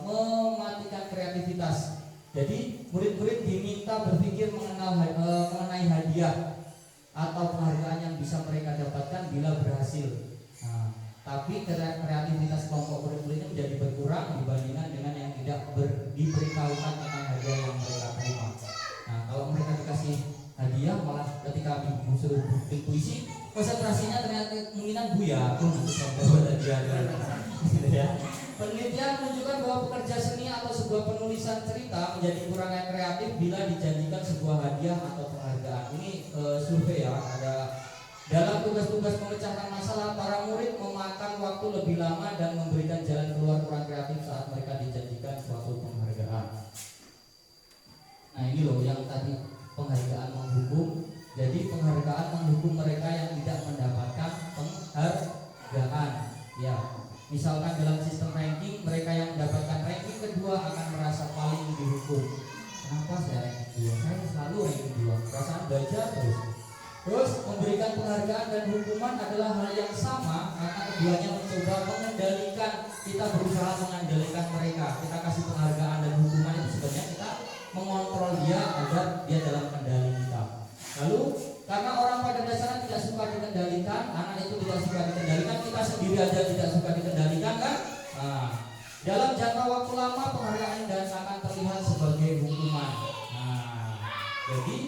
[SPEAKER 2] mematikan kreativitas. Jadi murid-murid diminta berpikir mengenai hadiah atau penghargaan yang bisa mereka dapatkan bila berhasil. Nah, tapi kreativitas kelompok murid-murid ini menjadi berkurang dibandingkan dengan yang tidak diberitahukan tentang hadiah yang mereka terima. Nah, kalau mereka dikasih hadiah malah ketika disuruh bikin puisi konsentrasinya ternyata kemungkinan buya aku dapat hadiah gitu ya. Penelitian menunjukkan bahwa pekerja seni atau sebuah penulisan cerita menjadi kurang kreatif bila dijanjikan sebuah hadiah atau penghargaan. Ini survei ya, ada dalam tugas-tugas memecahkan masalah, para murid memakan waktu lebih lama dan memberikan jalan keluar kurang kreatif saat mereka dijanjikan suatu penghargaan. ini loh yang tadi penghargaan menghukum. Jadi penghargaan menghukum mereka yang tidak mendapatkan penghargaan. Ya, misalkan dalam sistem ranking, mereka yang mendapatkan ranking kedua akan merasa paling dihukum. Kenapa saya ranking 2? Saya selalu ranking 2. Perasaan belajar terus. Terus memberikan penghargaan dan hukuman adalah hal yang sama karena keduanya mencoba mengendalikan. Kita berusaha mengendalikan mereka. Kita kasih penghargaan dan hukuman itu sebenarnya kita mengontrol dia agar dia dalam kendali kita. Lalu karena orang pada dasarnya tidak suka dikendalikan, anak itu tidak suka dikendalikan, kita sendiri aja tidak suka dikendalikan kan? Nah, dalam jangka waktu lama penghargaan dan akan terlihat sebagai hukuman. Nah, jadi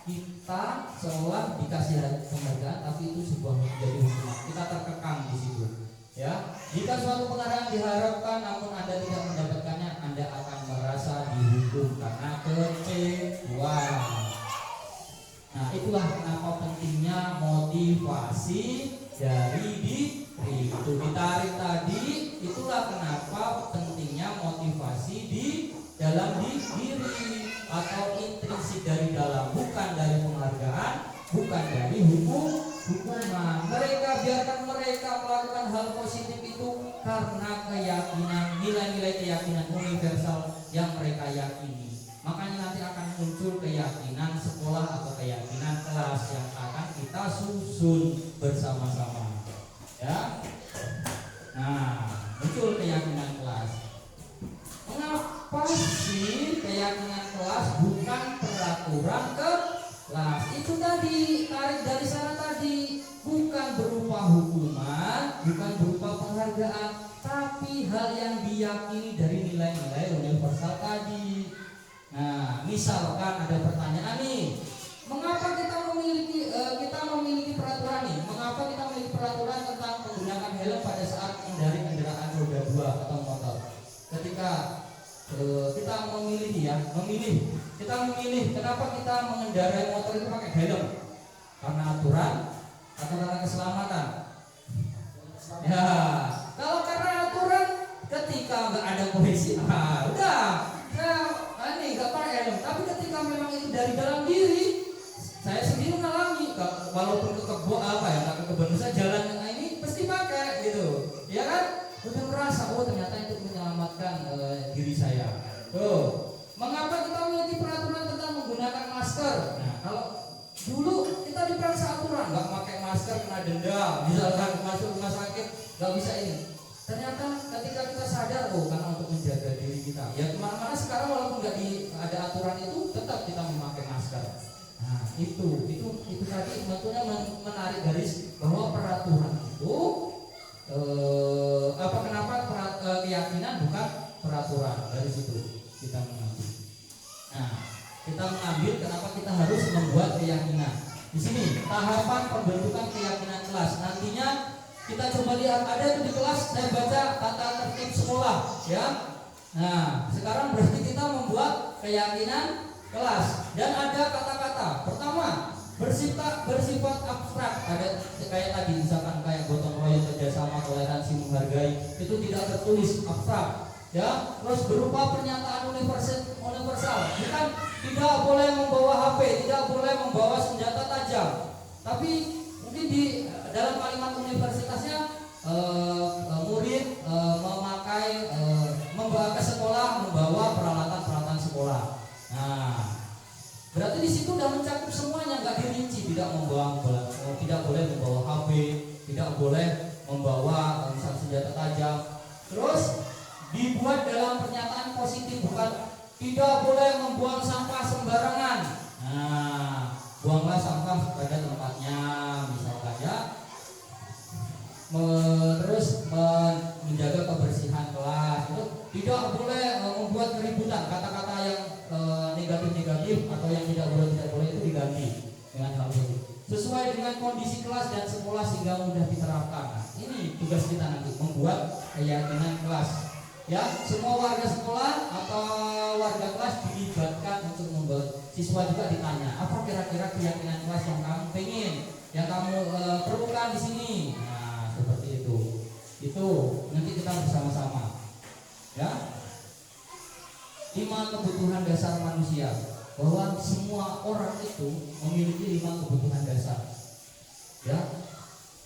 [SPEAKER 2] kita seolah dikasih penghargaan tapi itu sebuah menjadi hukuman. Kita terkekang di situ. Ya, jika suatu penghargaan diharapkan namun Anda tidak mendapatkannya, Anda akan merasa dihukum karena kecewa. Nah, itulah kenapa pentingnya motivasi dari diri. Itu ditarik tadi, itulah kenapa pentingnya motivasi di dalam diri atau intrinsik dari dalam, bukan dari penghargaan, bukan dari hukuman. Mereka biarkan mereka melakukan hal positif itu karena keyakinan, nilai-nilai keyakinan universal yang mereka yakini. Makanya nanti akan muncul keyakinan sekolah atau keyakinan kelas yang akan kita susun bersama-sama. Ya. Nah, muncul keyakinan kelas. Mengapa sih keyakinan kelas bukan peraturan kelas? Itu tadi, tarik dari sana tadi, bukan berupa hukuman, bukan berupa penghargaan, tapi hal yang diyakini dari nilai-nilai universal tadi. Nah, misalkan ada pertanyaan nih, mengapa kita memiliki peraturan nih? Mengapa kita memiliki peraturan tentang menggunakan helm pada saat mengendarai kendaraan roda 2 atau motor? Ketika kita memilih, kenapa kita mengendarai motor itu pakai helm? Karena aturan atau karena keselamatan? Ya, kalau karena aturan, ketika nggak ada polisi, udah. Ini nggak pakai helm, tapi ketika memang itu dari dalam diri, saya sendiri mengalami, walaupun ke kebun saya jalan yang ini pasti pakai gitu, ya kan? Udah merasa, oh ternyata itu menyelamatkan diri saya. Tuh, mengapa kita memiliki peraturan tentang menggunakan masker? Nah, kalau dulu kita diperiksa aturan, nggak pakai masker kena denda, misalkan masuk rumah sakit nggak bisa ini. Ternyata ketika kita sadar, karena untuk menjaga diri kita, ya kemana-mana sekarang walaupun nggak ada aturan itu, tetap kita memakai masker. Nah, itu tadi sebetulnya menarik garis bahwa peraturan itu kenapa keyakinan bukan peraturan, dari situ kita mengambil. Nah, kita mengambil kenapa kita harus membuat keyakinan. Di sini tahapan pembentukan keyakinan kelas. Nantinya kita coba lihat, ada itu di kelas, saya baca tata tertib sekolah, ya. Nah, sekarang berarti kita membuat keyakinan kelas dan ada kata-kata. Pertama, bersifat abstrak. Ada kayak tadi, misalkan kayak gotong royong, kerjasama, toleransi, menghargai, itu tidak tertulis, abstrak, ya. Terus berupa pernyataan universal, bukan tidak boleh membawa HP, tidak boleh membawa senjata tajam, tapi mungkin di dalam kalimat universitasnya murid membawa ke sekolah, membawa peralatan sekolah. Nah, berarti di situ udah mencakup semuanya, nggak dirinci. Tidak boleh membawa HP, tidak boleh membawa senjata tajam. Terus dibuat dalam pernyataan positif, bukan tidak boleh membuang sampah sembarangan. Nah, buanglah sampah pada tempatnya, misalkan, ya. Terus menjaga kebersihan kelas, itu tidak boleh membuat keributan. Kata-kata yang negatif atau yang tidak boleh itu diganti dengan hal itu sesuai dengan kondisi kelas dan sekolah sehingga mudah diterapkan. Nah, ini tugas kita nanti, membuat keyakinan kelas, ya. Semua warga sekolah atau warga kelas dilibatkan untuk membuat. Siswa juga ditanya, apa kira-kira keyakinan kelas yang kamu pengen, yang kamu perlukan di sini. Nah, seperti itu. Itu nanti kita bersama-sama, ya. 5 kebutuhan dasar manusia. bahwa semua orang itu memiliki 5 kebutuhan dasar. Ya,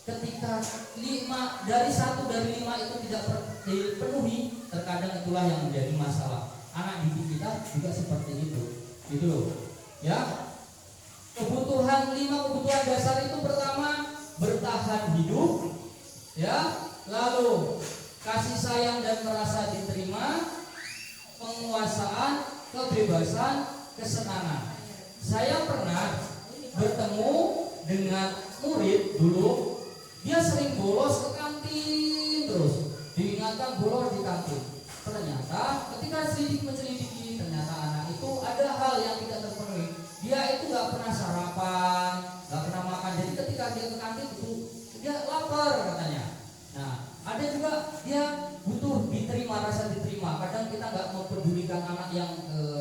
[SPEAKER 2] ketika 5 dari 5 itu tidak dipenuhi, terkadang itulah yang menjadi masalah. Anak didik kita juga seperti itu, gitu loh. Ya, kebutuhan 5 kebutuhan dasar itu pertama bertahan hidup, ya, lalu kasih sayang dan merasa diterima, penguasaan, kebebasan, kesenangan. Saya pernah bertemu dengan murid dulu, dia sering bolos ke kantin terus, diingatkan bolos di kantin. Ternyata ketika menselidiki, ternyata anak itu ada hal yang tidak terpenuhi. Dia itu nggak pernah sarapan, nggak pernah makan. Jadi ketika dia ke kantin itu dia lapar katanya. Nah, ada juga dia butuh diterima, rasa diterima. Kadang kita nggak mempedulikan anak yang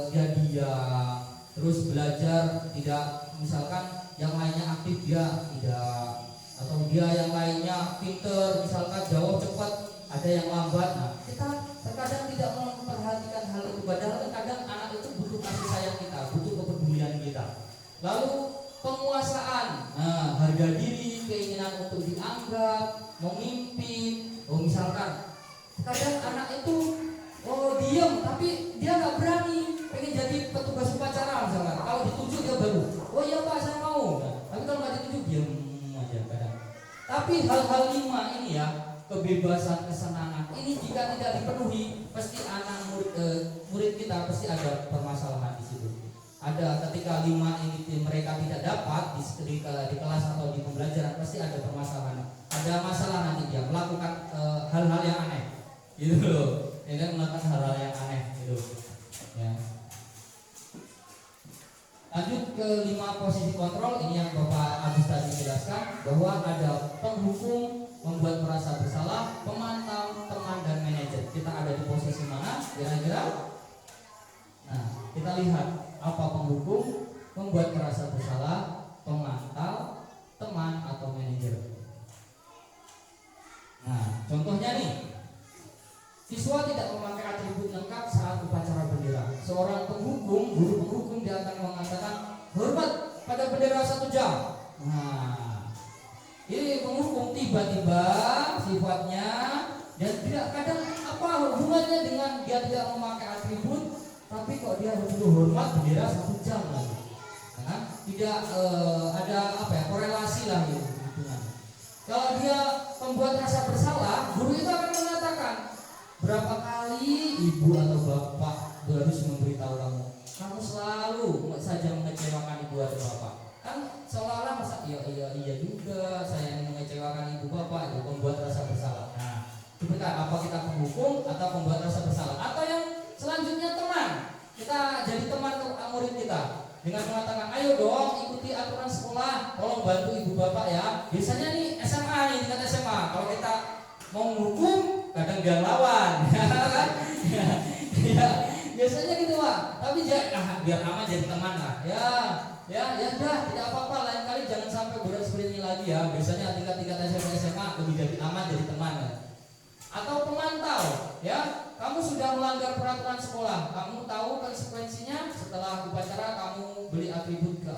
[SPEAKER 2] dia diam, terus belajar tidak, misalkan yang lainnya aktif dia tidak, atau dia yang lainnya pinter, misalkan jawab cepat, ada yang lambat. Nah, kita terkadang tidak memperhatikan hal itu. Padahal terkadang anak itu butuh kasih sayang kita, butuh kepedulian kita. Lalu penguasaan, nah, harga diri, keinginan untuk dianggap, memimpin. Misalkan kadang anak itu diam, tapi dia nggak berani, pengen jadi petugas upacara misalkan. Kalau ditunjuk dia baru, oh iya Pak saya mau. Nah, tapi kalau nggak ditunjuk diam aja kadang. Tapi hal-hal 5 ini ya, kebebasan, kesenangan ini jika tidak dipenuhi, pasti anak murid kita pasti ada permasalahan di situ. Ada ketika 5 ini mereka tidak dapat di kelas atau di pembelajaran, pasti ada permasalahan. Ada masalah nanti dia melakukan hal-hal yang aneh, gitu loh. Dia kan melakukan hal-hal yang aneh, gitu. Ya. Lanjut ke 5 posisi kontrol. Ini yang Bapak Agus tadi jelaskan, bahwa ada penghukum, membuat merasa bersalah, pemantau, teman, dan manajer. Kita ada di posisi mana kira-kira? Nah, kita lihat apa penghukum, membuat merasa bersalah, pemantau, teman, atau manajer. Nah, contohnya nih, siswa tidak memakai atribut lengkap saat upacara bendera. Seorang penghukum, guru penghukum, dia akan mengatakan hormat pada bendera 1 jam. Nah, ini penghukum tiba-tiba sifatnya dan tidak, kadang apa hubungannya dengan dia tidak memakai atribut, tapi kok dia butuh hormat bendera 1 jam lagi. Nah, tidak ada apa ya, korelasi lah ya. Kalau dia membuat rasa bersalah, guru itu akan mengatakan, berapa kali ibu atau bapak harus memberitahu kamu selalu saja mengecewakan ibu atau bapak. Kan seolah-olah masa iya juga saya yang mengecewakan ibu bapak, itu membuat rasa bersalah. Nah, sebentar, apa kita penghukum atau membuat rasa bersalah? Atau yang selanjutnya teman, kita jadi teman ke murid kita dengan mengatakan, ayo dong ikuti aturan sekolah, tolong bantu ibu bapak ya. Biasanya nih SMA nih, tingkat SMA, kalau kita mau menghukum kadang dia lawan, kan? Ya, biasanya gitu Pak. Tapi biar aman jadi teman lah. Ya udah, tidak apa-apa. Lain kali jangan sampai boros seperti ini lagi ya. Biasanya tingkat SMA lebih jadi aman jadi teman kan? Atau pemantau, ya. Kamu sudah melanggar peraturan sekolah, kamu tahu konsekuensinya. Setelah upacara kamu beli atribut ke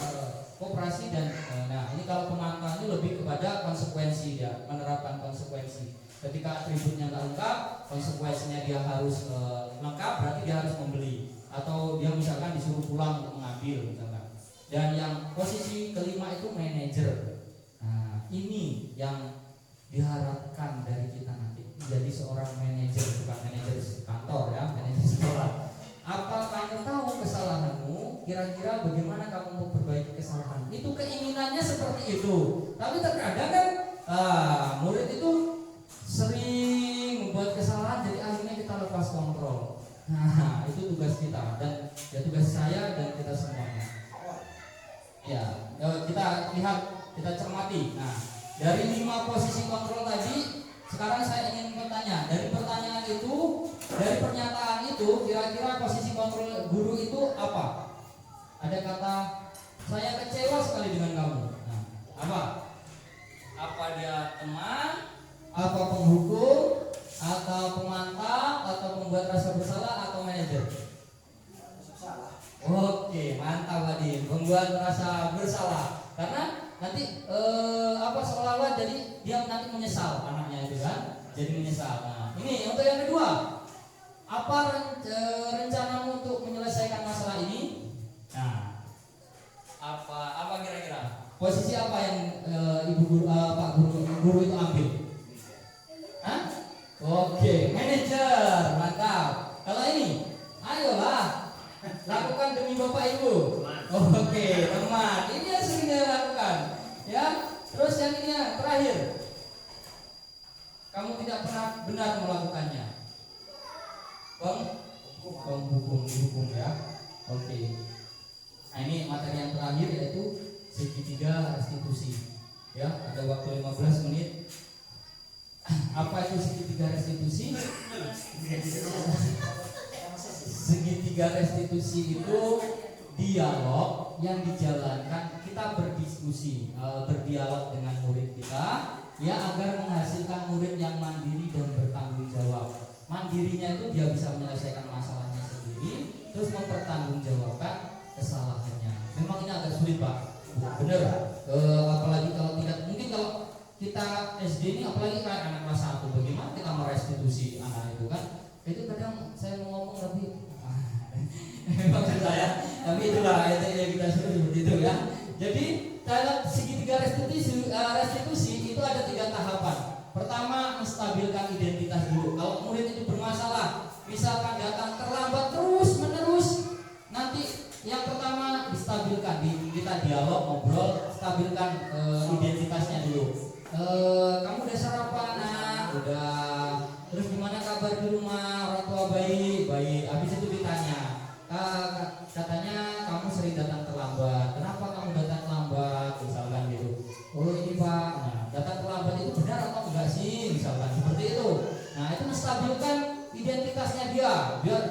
[SPEAKER 2] koperasi dan nah ini kalau pemantau ini lebih kepada konsekuensi, ya, menerapkan konsekuensi. Ketika atributnya nggak lengkap, konsekuensinya dia harus lengkap, berarti dia harus membeli, atau dia misalkan disuruh pulang untuk mengambil misalkan. Dan yang posisi kelima itu manajer. Nah ini yang diharapkan dari kita nanti menjadi seorang manajer, bukan manajer kantor ya, manajer sekolah. Apa kamu tahu kesalahanmu? Kira-kira bagaimana kamu mau perbaiki kesalahan? Itu keinginannya seperti itu. Tapi terkadang kan murid itu sering membuat kesalahan, jadi akhirnya kita lepas kontrol. Nah itu tugas kita dan ya tugas saya dan kita semuanya. Ya kita lihat, kita cermati. Nah dari 5 posisi kontrol tadi, sekarang saya ingin bertanya, dari pertanyaan itu, dari pernyataan itu, kira-kira posisi kontrol guru itu apa? Ada kata, saya kecewa sekali dengan kamu. Nah, apa? Apa dia teman, apa penghukum, atau pemantau, atau pembuat rasa bersalah, atau manajer? Oke, mantap Adin. Membuat merasa bersalah karena nanti seolah-olah jadi dia nanti menyesal anaknya itu kan, jadi menyesal. Nah, ini untuk yang kedua, apa rencanamu untuk menyelesaikan masalah ini? Nah, apa kira-kira? Posisi apa yang ibu guru, pak guru itu ambil? Hah? Oke, manajer, mantap. Kalau ini, ayolah lakukan demi bapak ibu. Oke, teman. Ini yang sering dia lakukan. Ya. Terus yang ini yang terakhir. Kamu tidak pernah benar melakukannya. Hukum ya. Oke. Nah, ini materi yang terakhir yaitu segitiga restitusi. Ya, ada waktu 15 menit. Apa itu segitiga restitusi? Segitiga restitusi itu dialog yang dijalankan, kita berdiskusi, berdialog dengan murid kita, ya, agar menghasilkan murid yang mandiri dan bertanggung jawab. Mandirinya itu dia bisa menyelesaikan masalahnya sendiri, terus mempertanggungjawabkan kesalahannya. Memang ini agak sulit, Pak. Bener. Apalagi kalau tidak, mungkin kalau kita SD ini, apalagi kayak anak kelas 1, bagaimana kita merestitusi anak itu kan? Itu kadang saya mau ngomong tapi maksud saya, tapi itulah yang kita suruh seperti itu ya. Jadi dalam segitiga restitusi itu ada 3 tahapan. Pertama, menstabilkan identitas dulu. Kalau murid itu bermasalah, misalkan datang terlambat terus menerus, nanti yang pertama distabilkan, kita dialog, ngobrol, stabilkan identitasnya dulu. Kamu udah sarapan, nak? Udah. Terus gimana kabar di rumah? Orang tua baik? Baik. Habis itu ditanya, katanya kamu sering datang terlambat. Kenapa kamu datang terlambat? Misalkan gitu. Oh ini Pak. Nah, datang terlambat itu benar atau enggak sih? Misalkan seperti itu. Nah, itu menstabilkan identitasnya dia. Biar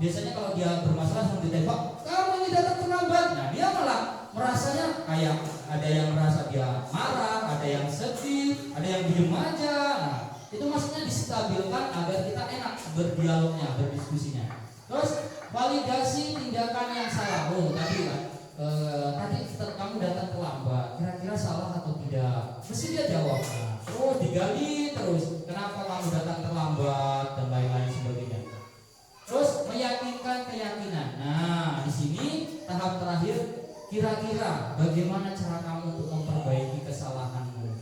[SPEAKER 2] biasanya kalau dia bermasalah langsung ditembak, kamu ini datang terlambat. Nah, dia malah merasanya kayak ada yang merasa dia marah, ada yang sedih, ada yang diem aja. Nah, itu maksudnya distabilkan agar kita enak berdialognya, berdiskusinya. Terus validasi tindakan yang salah. Oh tadi kamu datang terlambat, kira-kira salah atau tidak? Mesti dia jawab. Nah, terus digali terus, kenapa kamu datang terlambat dan lain-lain sebagainya. Terus meyakinkan keyakinan. Nah di sini tahap terakhir, kira-kira bagaimana cara kamu untuk memperbaiki kesalahanmu.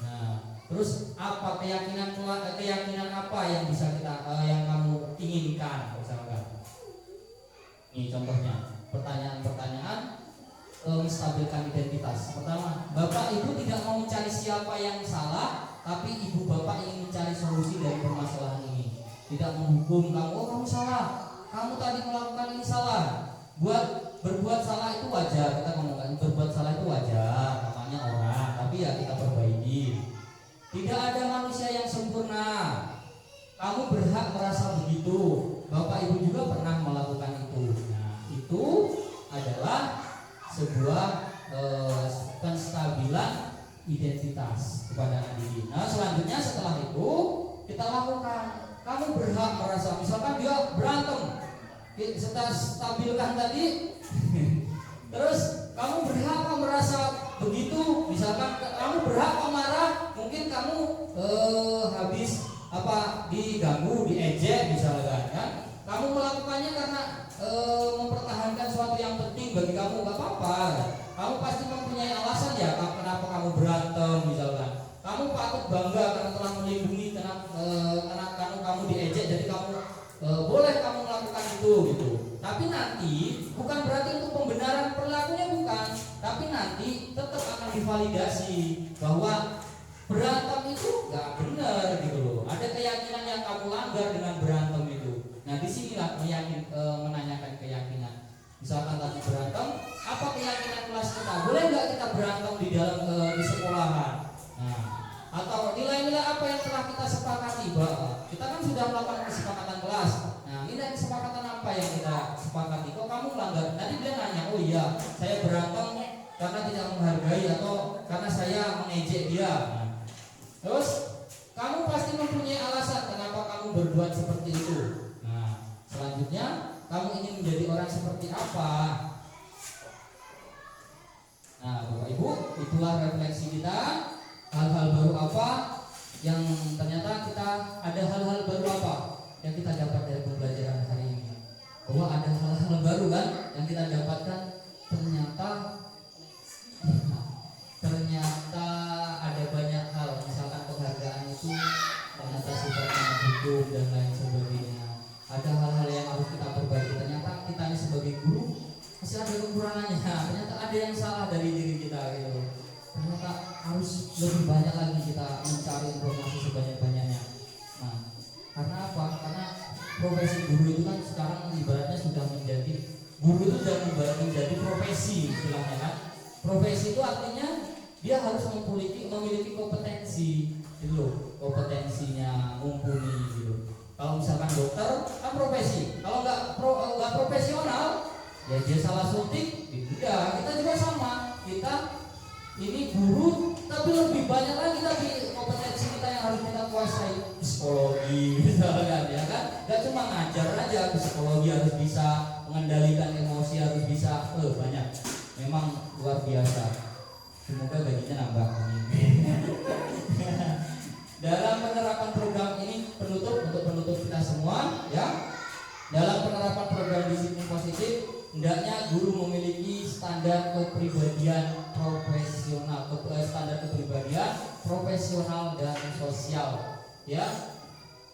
[SPEAKER 2] Nah, terus apa keyakinan apa yang bisa yang kamu inginkan, misalkan. Ini contohnya, pertanyaan-pertanyaan menstabilkan identitas. Pertama, Bapak Ibu tidak mau mencari siapa yang salah, tapi Ibu Bapak ingin mencari solusi dari permasalahan ini. Tidak menghukum kamu, oh kamu salah, kamu tadi melakukan ini salah. Berbuat salah itu wajar, kita ngomongkan berbuat salah itu wajar, namanya orang, tapi ya kita perbaiki. Tidak ada manusia yang sempurna. Kamu berhak merasa begitu. Bapak Ibu juga pernah melakukan itu. Nah, itu adalah sebuah penstabilan identitas kepada anak didik. Nah, selanjutnya setelah itu kita lakukan. Kamu berhak merasa, misalkan dia berantem, kita stabilkan tadi. Terus kamu berhak merasa begitu, misalkan kamu berhak marah, mungkin kamu habis diganggu, diejek misalkan kan. Kamu melakukannya karena mempertahankan sesuatu yang penting bagi kamu, gak apa-apa. Kamu pasti mempunyai alasan ya kenapa kamu berantem misalkan. Kamu patut bangga karena telah melindungi, karena kamu diejek, jadi kamu boleh kamu melakukan itu gitu. Tapi nanti bukan berarti untuk pembenaran perilakunya, bukan. Tapi nanti tetap akan divalidasi bahwa berantem itu nggak benar gitu loh. Ada keyakinan yang kamu langgar dengan berantem itu. Nah disinilah menanyakan keyakinan. Misalkan tadi berantem, apa keyakinan kelas kita? Boleh nggak kita berantem di dalam di sekolahan? Nah, atau nilai-nilai apa yang telah kita sepakati? Kita kan sudah melakukan kesepakatan kelas. Nah, nilai kesepakatan apa yang kita sepakati? Kok kamu melanggar? Nanti dia nanya, oh iya, saya berantem karena tidak menghargai atau karena saya mengejek dia. Nah, terus kamu pasti mempunyai alasan kenapa kamu berbuat seperti itu. Nah, selanjutnya kamu ingin menjadi orang seperti apa? Nah, Bapak Ibu, itulah refleksi kita. Hal-hal baru apa yang ternyata kita ada hal-hal baru apa yang kita dapat dari pembelajaran hari ini? Bahwa ada hal-hal baru kan yang kita dapatkan, ternyata ada banyak hal, misalkan penghargaan itu ternyata sifatnya hidup dan lain sebagainya. Ada hal-hal yang harus kita perbaiki. Ternyata kita ini sebagai guru masih ada kekurangannya. Ternyata ada yang salah dari diri kita gitu. Ternyata harus lebih banyak lagi kita mencari informasi sebanyak-banyaknya. Nah, karena apa? Karena profesi guru itu kan sekarang ibaratnya sudah menjadi, guru itu sudah menjadi profesi istilahnya kan. Profesi itu artinya dia harus memiliki kompetensi gitu loh, kompetensinya mumpuni gitu. Kalau misalkan dokter kan profesi, kalau nggak profesional ya dia salah suntik, tidak. Kita juga sama, kita ini guru tapi lebih banyak lagi tapi kompetensi kita yang harus kita kuasai. Psikologi misalkan ya kan, nggak cuma ngajar aja, psikologi harus bisa, mengendalikan emosi harus bisa, banyak, memang luar biasa. Semoga gajinya nambah. Dalam penerapan program ini untuk penutup kita semua ya. Dalam penerapan program disiplin positif, hendaknya guru memiliki standar kepribadian profesional dan sosial ya,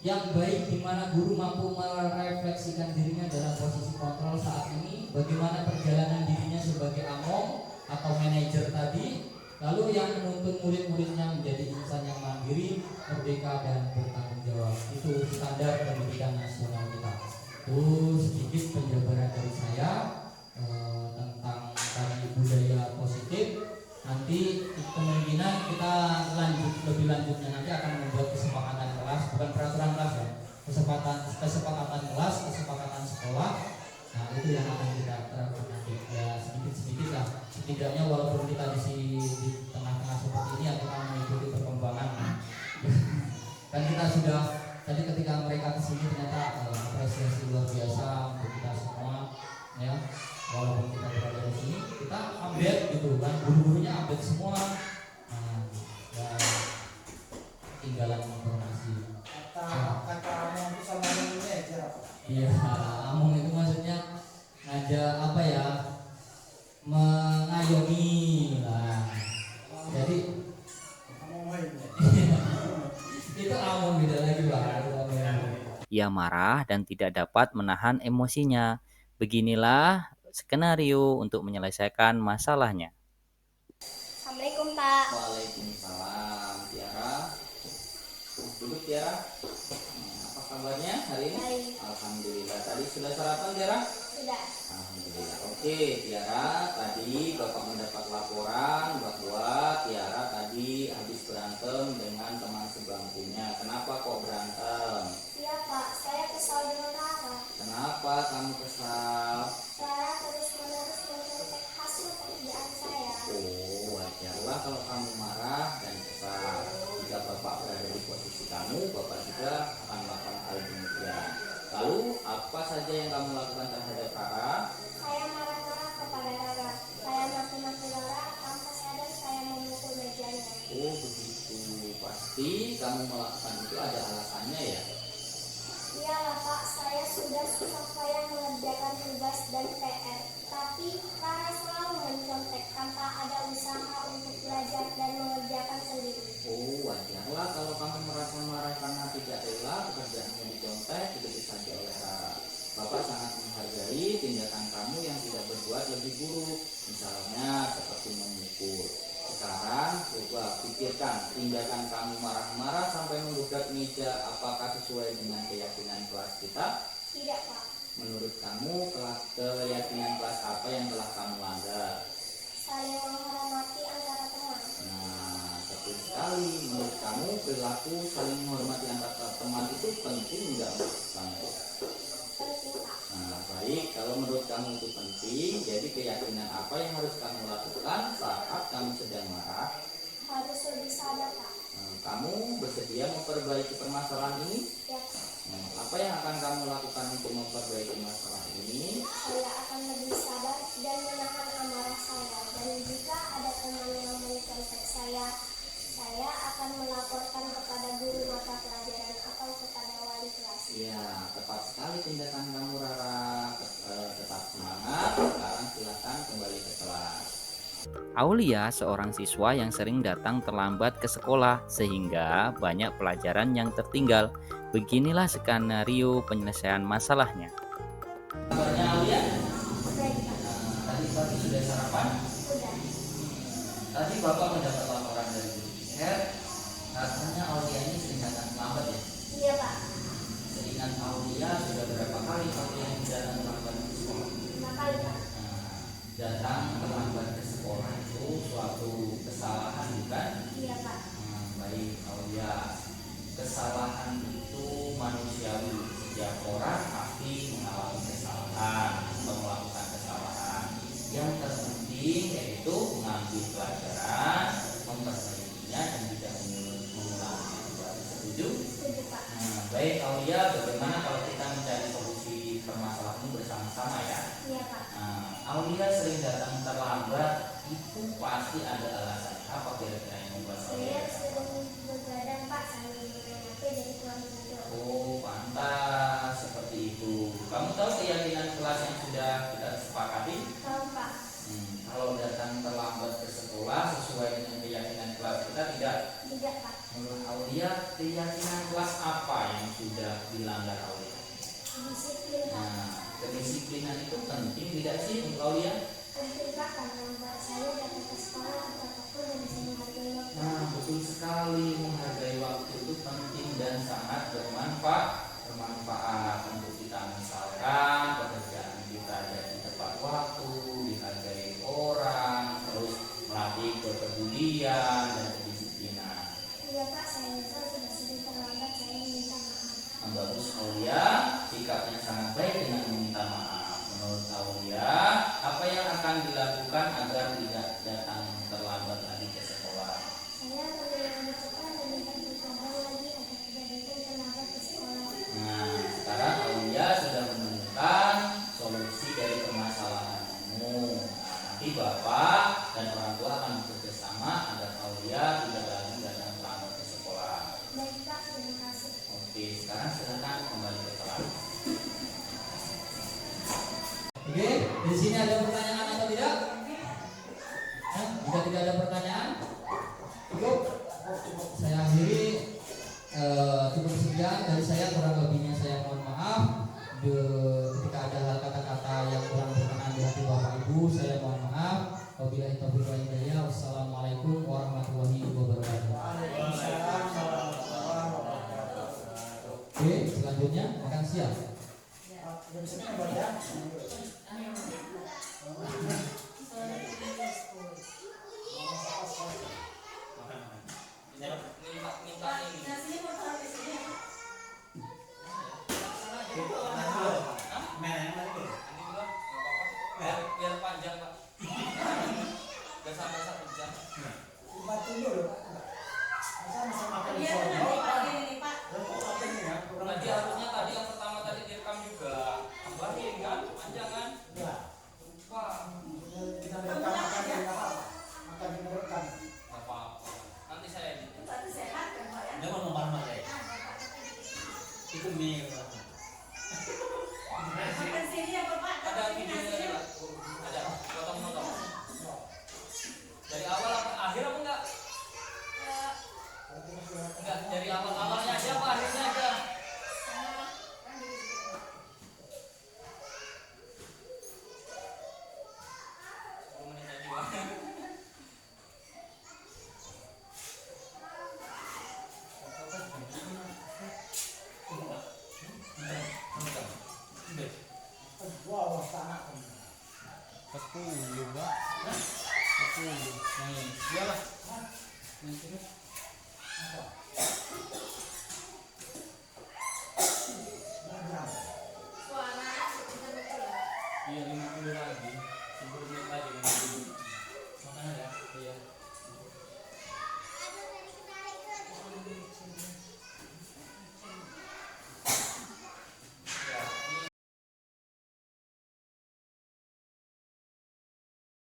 [SPEAKER 2] yang baik, di mana guru mampu merefleksikan dirinya dalam posisi kontrol saat ini, bagaimana perjalanan dirinya sebagai among atau manajer tadi, lalu yang menuntun murid-muridnya menjadi insan yang mandiri, merdeka dan bertanggung jawab. Itu standar pendidikan nasional kita. Sedikit penjabaran dari saya tentang tadi budaya positif. Nanti kemungkinan kita lebih lanjutnya nanti akan membuat kesepakatan kelas, bukan peraturan kelas ya, kesepakatan kelas, kesepakatan sekolah. Nah, itu yang akan kita terapkan nanti ya, sedikit-sedikit lah. Setidaknya walaupun kita di tengah-tengah seperti ini ya, kita mengikuti perkembangan. Dan kita sudah tadi ketika mereka kesini ternyata apresiasi luar biasa untuk kita semua ya. Walaupun kita berada di sini, kita update gitu kan, guru-gurunya update semua. Nah, dan tinggalan informasi.
[SPEAKER 5] Kata among itu sama dengan manajer apa?
[SPEAKER 2] Iya, among itu maksudnya ngajak apa ya, mengayomi lah. Jadi
[SPEAKER 5] Among main.
[SPEAKER 2] itu among, beda lagi Pak.
[SPEAKER 3] Ia marah dan tidak dapat menahan emosinya. Beginilah skenario untuk menyelesaikan masalahnya.
[SPEAKER 6] Assalamualaikum Pak.
[SPEAKER 3] Waalaikumsalam. Tiara, duduk Tiara. Apa kabarnya hari ini?
[SPEAKER 6] Baik.
[SPEAKER 3] Alhamdulillah. Tadi sudah sarapan Tiara?
[SPEAKER 6] Sudah.
[SPEAKER 3] Alhamdulillah. Oke Tiara, tadi Bapak mendapat laporan bahwa Tiara tadi habis berantem dengan teman sebangkunya. Kenapa kok berantem?
[SPEAKER 6] Iya Pak, saya kesal dengan Rara.
[SPEAKER 3] Kenapa kamu kesal?
[SPEAKER 6] Rara terus-menerus mencontek hasil pekerjaan saya.
[SPEAKER 3] Oh, wajarlah kalau kamu marah dan kesal. Jika Bapak berada di posisi kamu, Bapak juga akan melakukan hal demikian. Lalu, apa saja yang kamu lakukan terhadap Rara?
[SPEAKER 6] Saya marah-marah kepada Rara. Saya maki-maki Rara, tanpa sadar saya memukul mejanya.
[SPEAKER 3] Oh, begitu. Pasti kamu melakukan itu ada alasannya ya?
[SPEAKER 6] Iyalah Pak, saya sudah susah payah mengerjakan tugas dan PR. Tapi Rara selalu mencontek tanpa ada usaha untuk belajar dan mengerjakan sendiri.
[SPEAKER 3] Oh, wajarlah kalau kamu merasa marah karena tidak rela pekerjaan yang dicontek begitu saja oleh Rara. Bapak sangat menghargai tindakan kamu yang tidak berbuat lebih buruk, misalnya seperti memukul. Sekarang coba pikirkan, tindakan kamu marah-marah sampai menggugat meja apakah sesuai dengan keyakinan kelas kita?
[SPEAKER 6] Tidak Pak.
[SPEAKER 3] Menurut kamu keyakinan kelas apa yang telah kamu langgar?
[SPEAKER 6] Saling menghormati antara teman.
[SPEAKER 3] Nah, betul sekali. Menurut kamu perilaku saling menghormati antar teman itu penting enggak menurut kamu?
[SPEAKER 6] Penting Pak.
[SPEAKER 3] Nah, baik. Kalau menurut kamu itu penting, jadi keyakinan apa yang harus kamu lakukan saat kamu sedang marah?
[SPEAKER 6] harus lebih sabar, Pak.
[SPEAKER 3] Kamu bersedia memperbaiki permasalahan ini?
[SPEAKER 6] Ya, Pak.
[SPEAKER 3] Apa yang akan kamu lakukan untuk memperbaiki masalah ini?
[SPEAKER 6] Saya akan lebih sabar dan menahan amarah saya. Dan jika ada teman yang mencontek saya akan melaporkan kepada guru mata pelajaran atau kepada wali kelas.
[SPEAKER 3] Ya, tepat sekali tindakan kamu Rara. Tetap semangat. Sekarang silakan kembali ke kelas.
[SPEAKER 7] Aulia seorang siswa yang sering datang terlambat ke sekolah sehingga banyak pelajaran yang tertinggal. Beginilah skenario penyelesaian masalahnya.
[SPEAKER 3] Kabarnya Aulia?
[SPEAKER 6] Baik, Pak.
[SPEAKER 3] Tadi pagi sudah sarapan?
[SPEAKER 6] Sudah.
[SPEAKER 3] Tadi Bapak mendapat laporan dari guru Piker. Katanya Aulia ini sering datang terlambat ya?
[SPEAKER 6] Iya, Pak.
[SPEAKER 3] Seingat Aulia sudah berapa kali Aulia yang datang terlambat ke sekolah?
[SPEAKER 6] 5 kali, Pak.
[SPEAKER 3] Datang terlambat ke sekolah itu suatu kesalahan bukan?
[SPEAKER 6] Iya, Pak.
[SPEAKER 3] Baik Aulia, kesalahan itu manusiawi. Setiap orang pasti mengalami kesalahan atau melakukan kesalahan. Yang terpenting yaitu mengambil pelajaran, memperbaikinya dan tidak mengulanginya kembali. Setuju?
[SPEAKER 6] Setuju, Pak.
[SPEAKER 3] Baik Aulia, bagaimana kalau kita mencari solusi permasalahan ini bersama-sama ya?
[SPEAKER 6] Iya, Pak.
[SPEAKER 3] Aulia sering datang terlambat, itu pasti ada alasan. Apa kira-kira yang membuat Aulia?
[SPEAKER 6] Saya sering begadang, Pak, sambil bermain HP dari ruang tidur.
[SPEAKER 3] Oh, pantas seperti itu. Kamu tahu keyakinan kelas yang sudah kita sepakati?
[SPEAKER 6] Tahu, Pak.
[SPEAKER 3] Kalau datang terlambat ke sekolah sesuai dengan keyakinan kelas kita tidak.
[SPEAKER 6] Tidak, Pak.
[SPEAKER 3] Menurut Aulia, keyakinan kelas apa yang sudah dilanggar Aulia?
[SPEAKER 6] Disiplin, Pak.
[SPEAKER 3] Kedisiplinan itu penting tidak sih untuk Aulia?
[SPEAKER 6] Penting, Pak, karena membuat saya datang ke sekolah tepat waktu dan bisa menghargai waktu.
[SPEAKER 3] Betul sekali, menghargai waktu itu penting dan sangat bermanfaat untuk kita. Misalkan pekerjaan kita jadi tepat waktu, dihargai orang, terus melatih kepedulian dan kedisiplinan.
[SPEAKER 6] Iya, Pak, saya nyesal sudah sering terlambat, saya minta maaf.
[SPEAKER 3] Bagus Aulia, sikapnya sangat baik dengan meminta maaf. Menurut Aulia, apa yang akan dilakukan agar tidak datang terlambat lagi ke sekolah?
[SPEAKER 6] Saya akan lebih cepat dan minta bersabar lagi agar tidak datang terlambat ke sekolah.
[SPEAKER 3] Sekarang Aulia sudah menemukan solusi dari permasalahanmu. Nanti Bapak dan orang tua akan bekerja sama agar Aulia tidak lagi datang terlambat ke sekolah.
[SPEAKER 6] Baik, Pak, terima kasih.
[SPEAKER 3] Oke, sekarang silakan kembali ke kelas.
[SPEAKER 2] Oke, di sini ada pertanyaan atau tidak? Jika tidak ada pertanyaan, cukup. Saya akhiri. Cukup sekian dari saya, kurang lebihnya saya mohon maaf. Ketika ada hal kata-kata yang kurang berkenan di hati Bapak Ibu, saya mohon maaf. Wabillahi taufiq wal hidayah. Wassalamualaikum warahmatullahi wabarakatuh. Oke, selanjutnya makan siang.
[SPEAKER 3] Biar panjang Pak. Gak sampai 1 jam. Nanti harusnya tadi yang pertama tadi direkam juga. Tambahin kan, panjang kan? Pak. Gak apa-apa. Nanti saya edit.
[SPEAKER 5] Itu mie.
[SPEAKER 3] Ada videonya Pak. Ada potong-potong. Dari awal apa akhir apa enggak? Enggak, dari awalnya aja apa akhirnya aja? 10 menit aja Pak.
[SPEAKER 5] Wow, sangat.
[SPEAKER 2] 10, Pak. 10.
[SPEAKER 3] Iyalah.
[SPEAKER 5] Apa?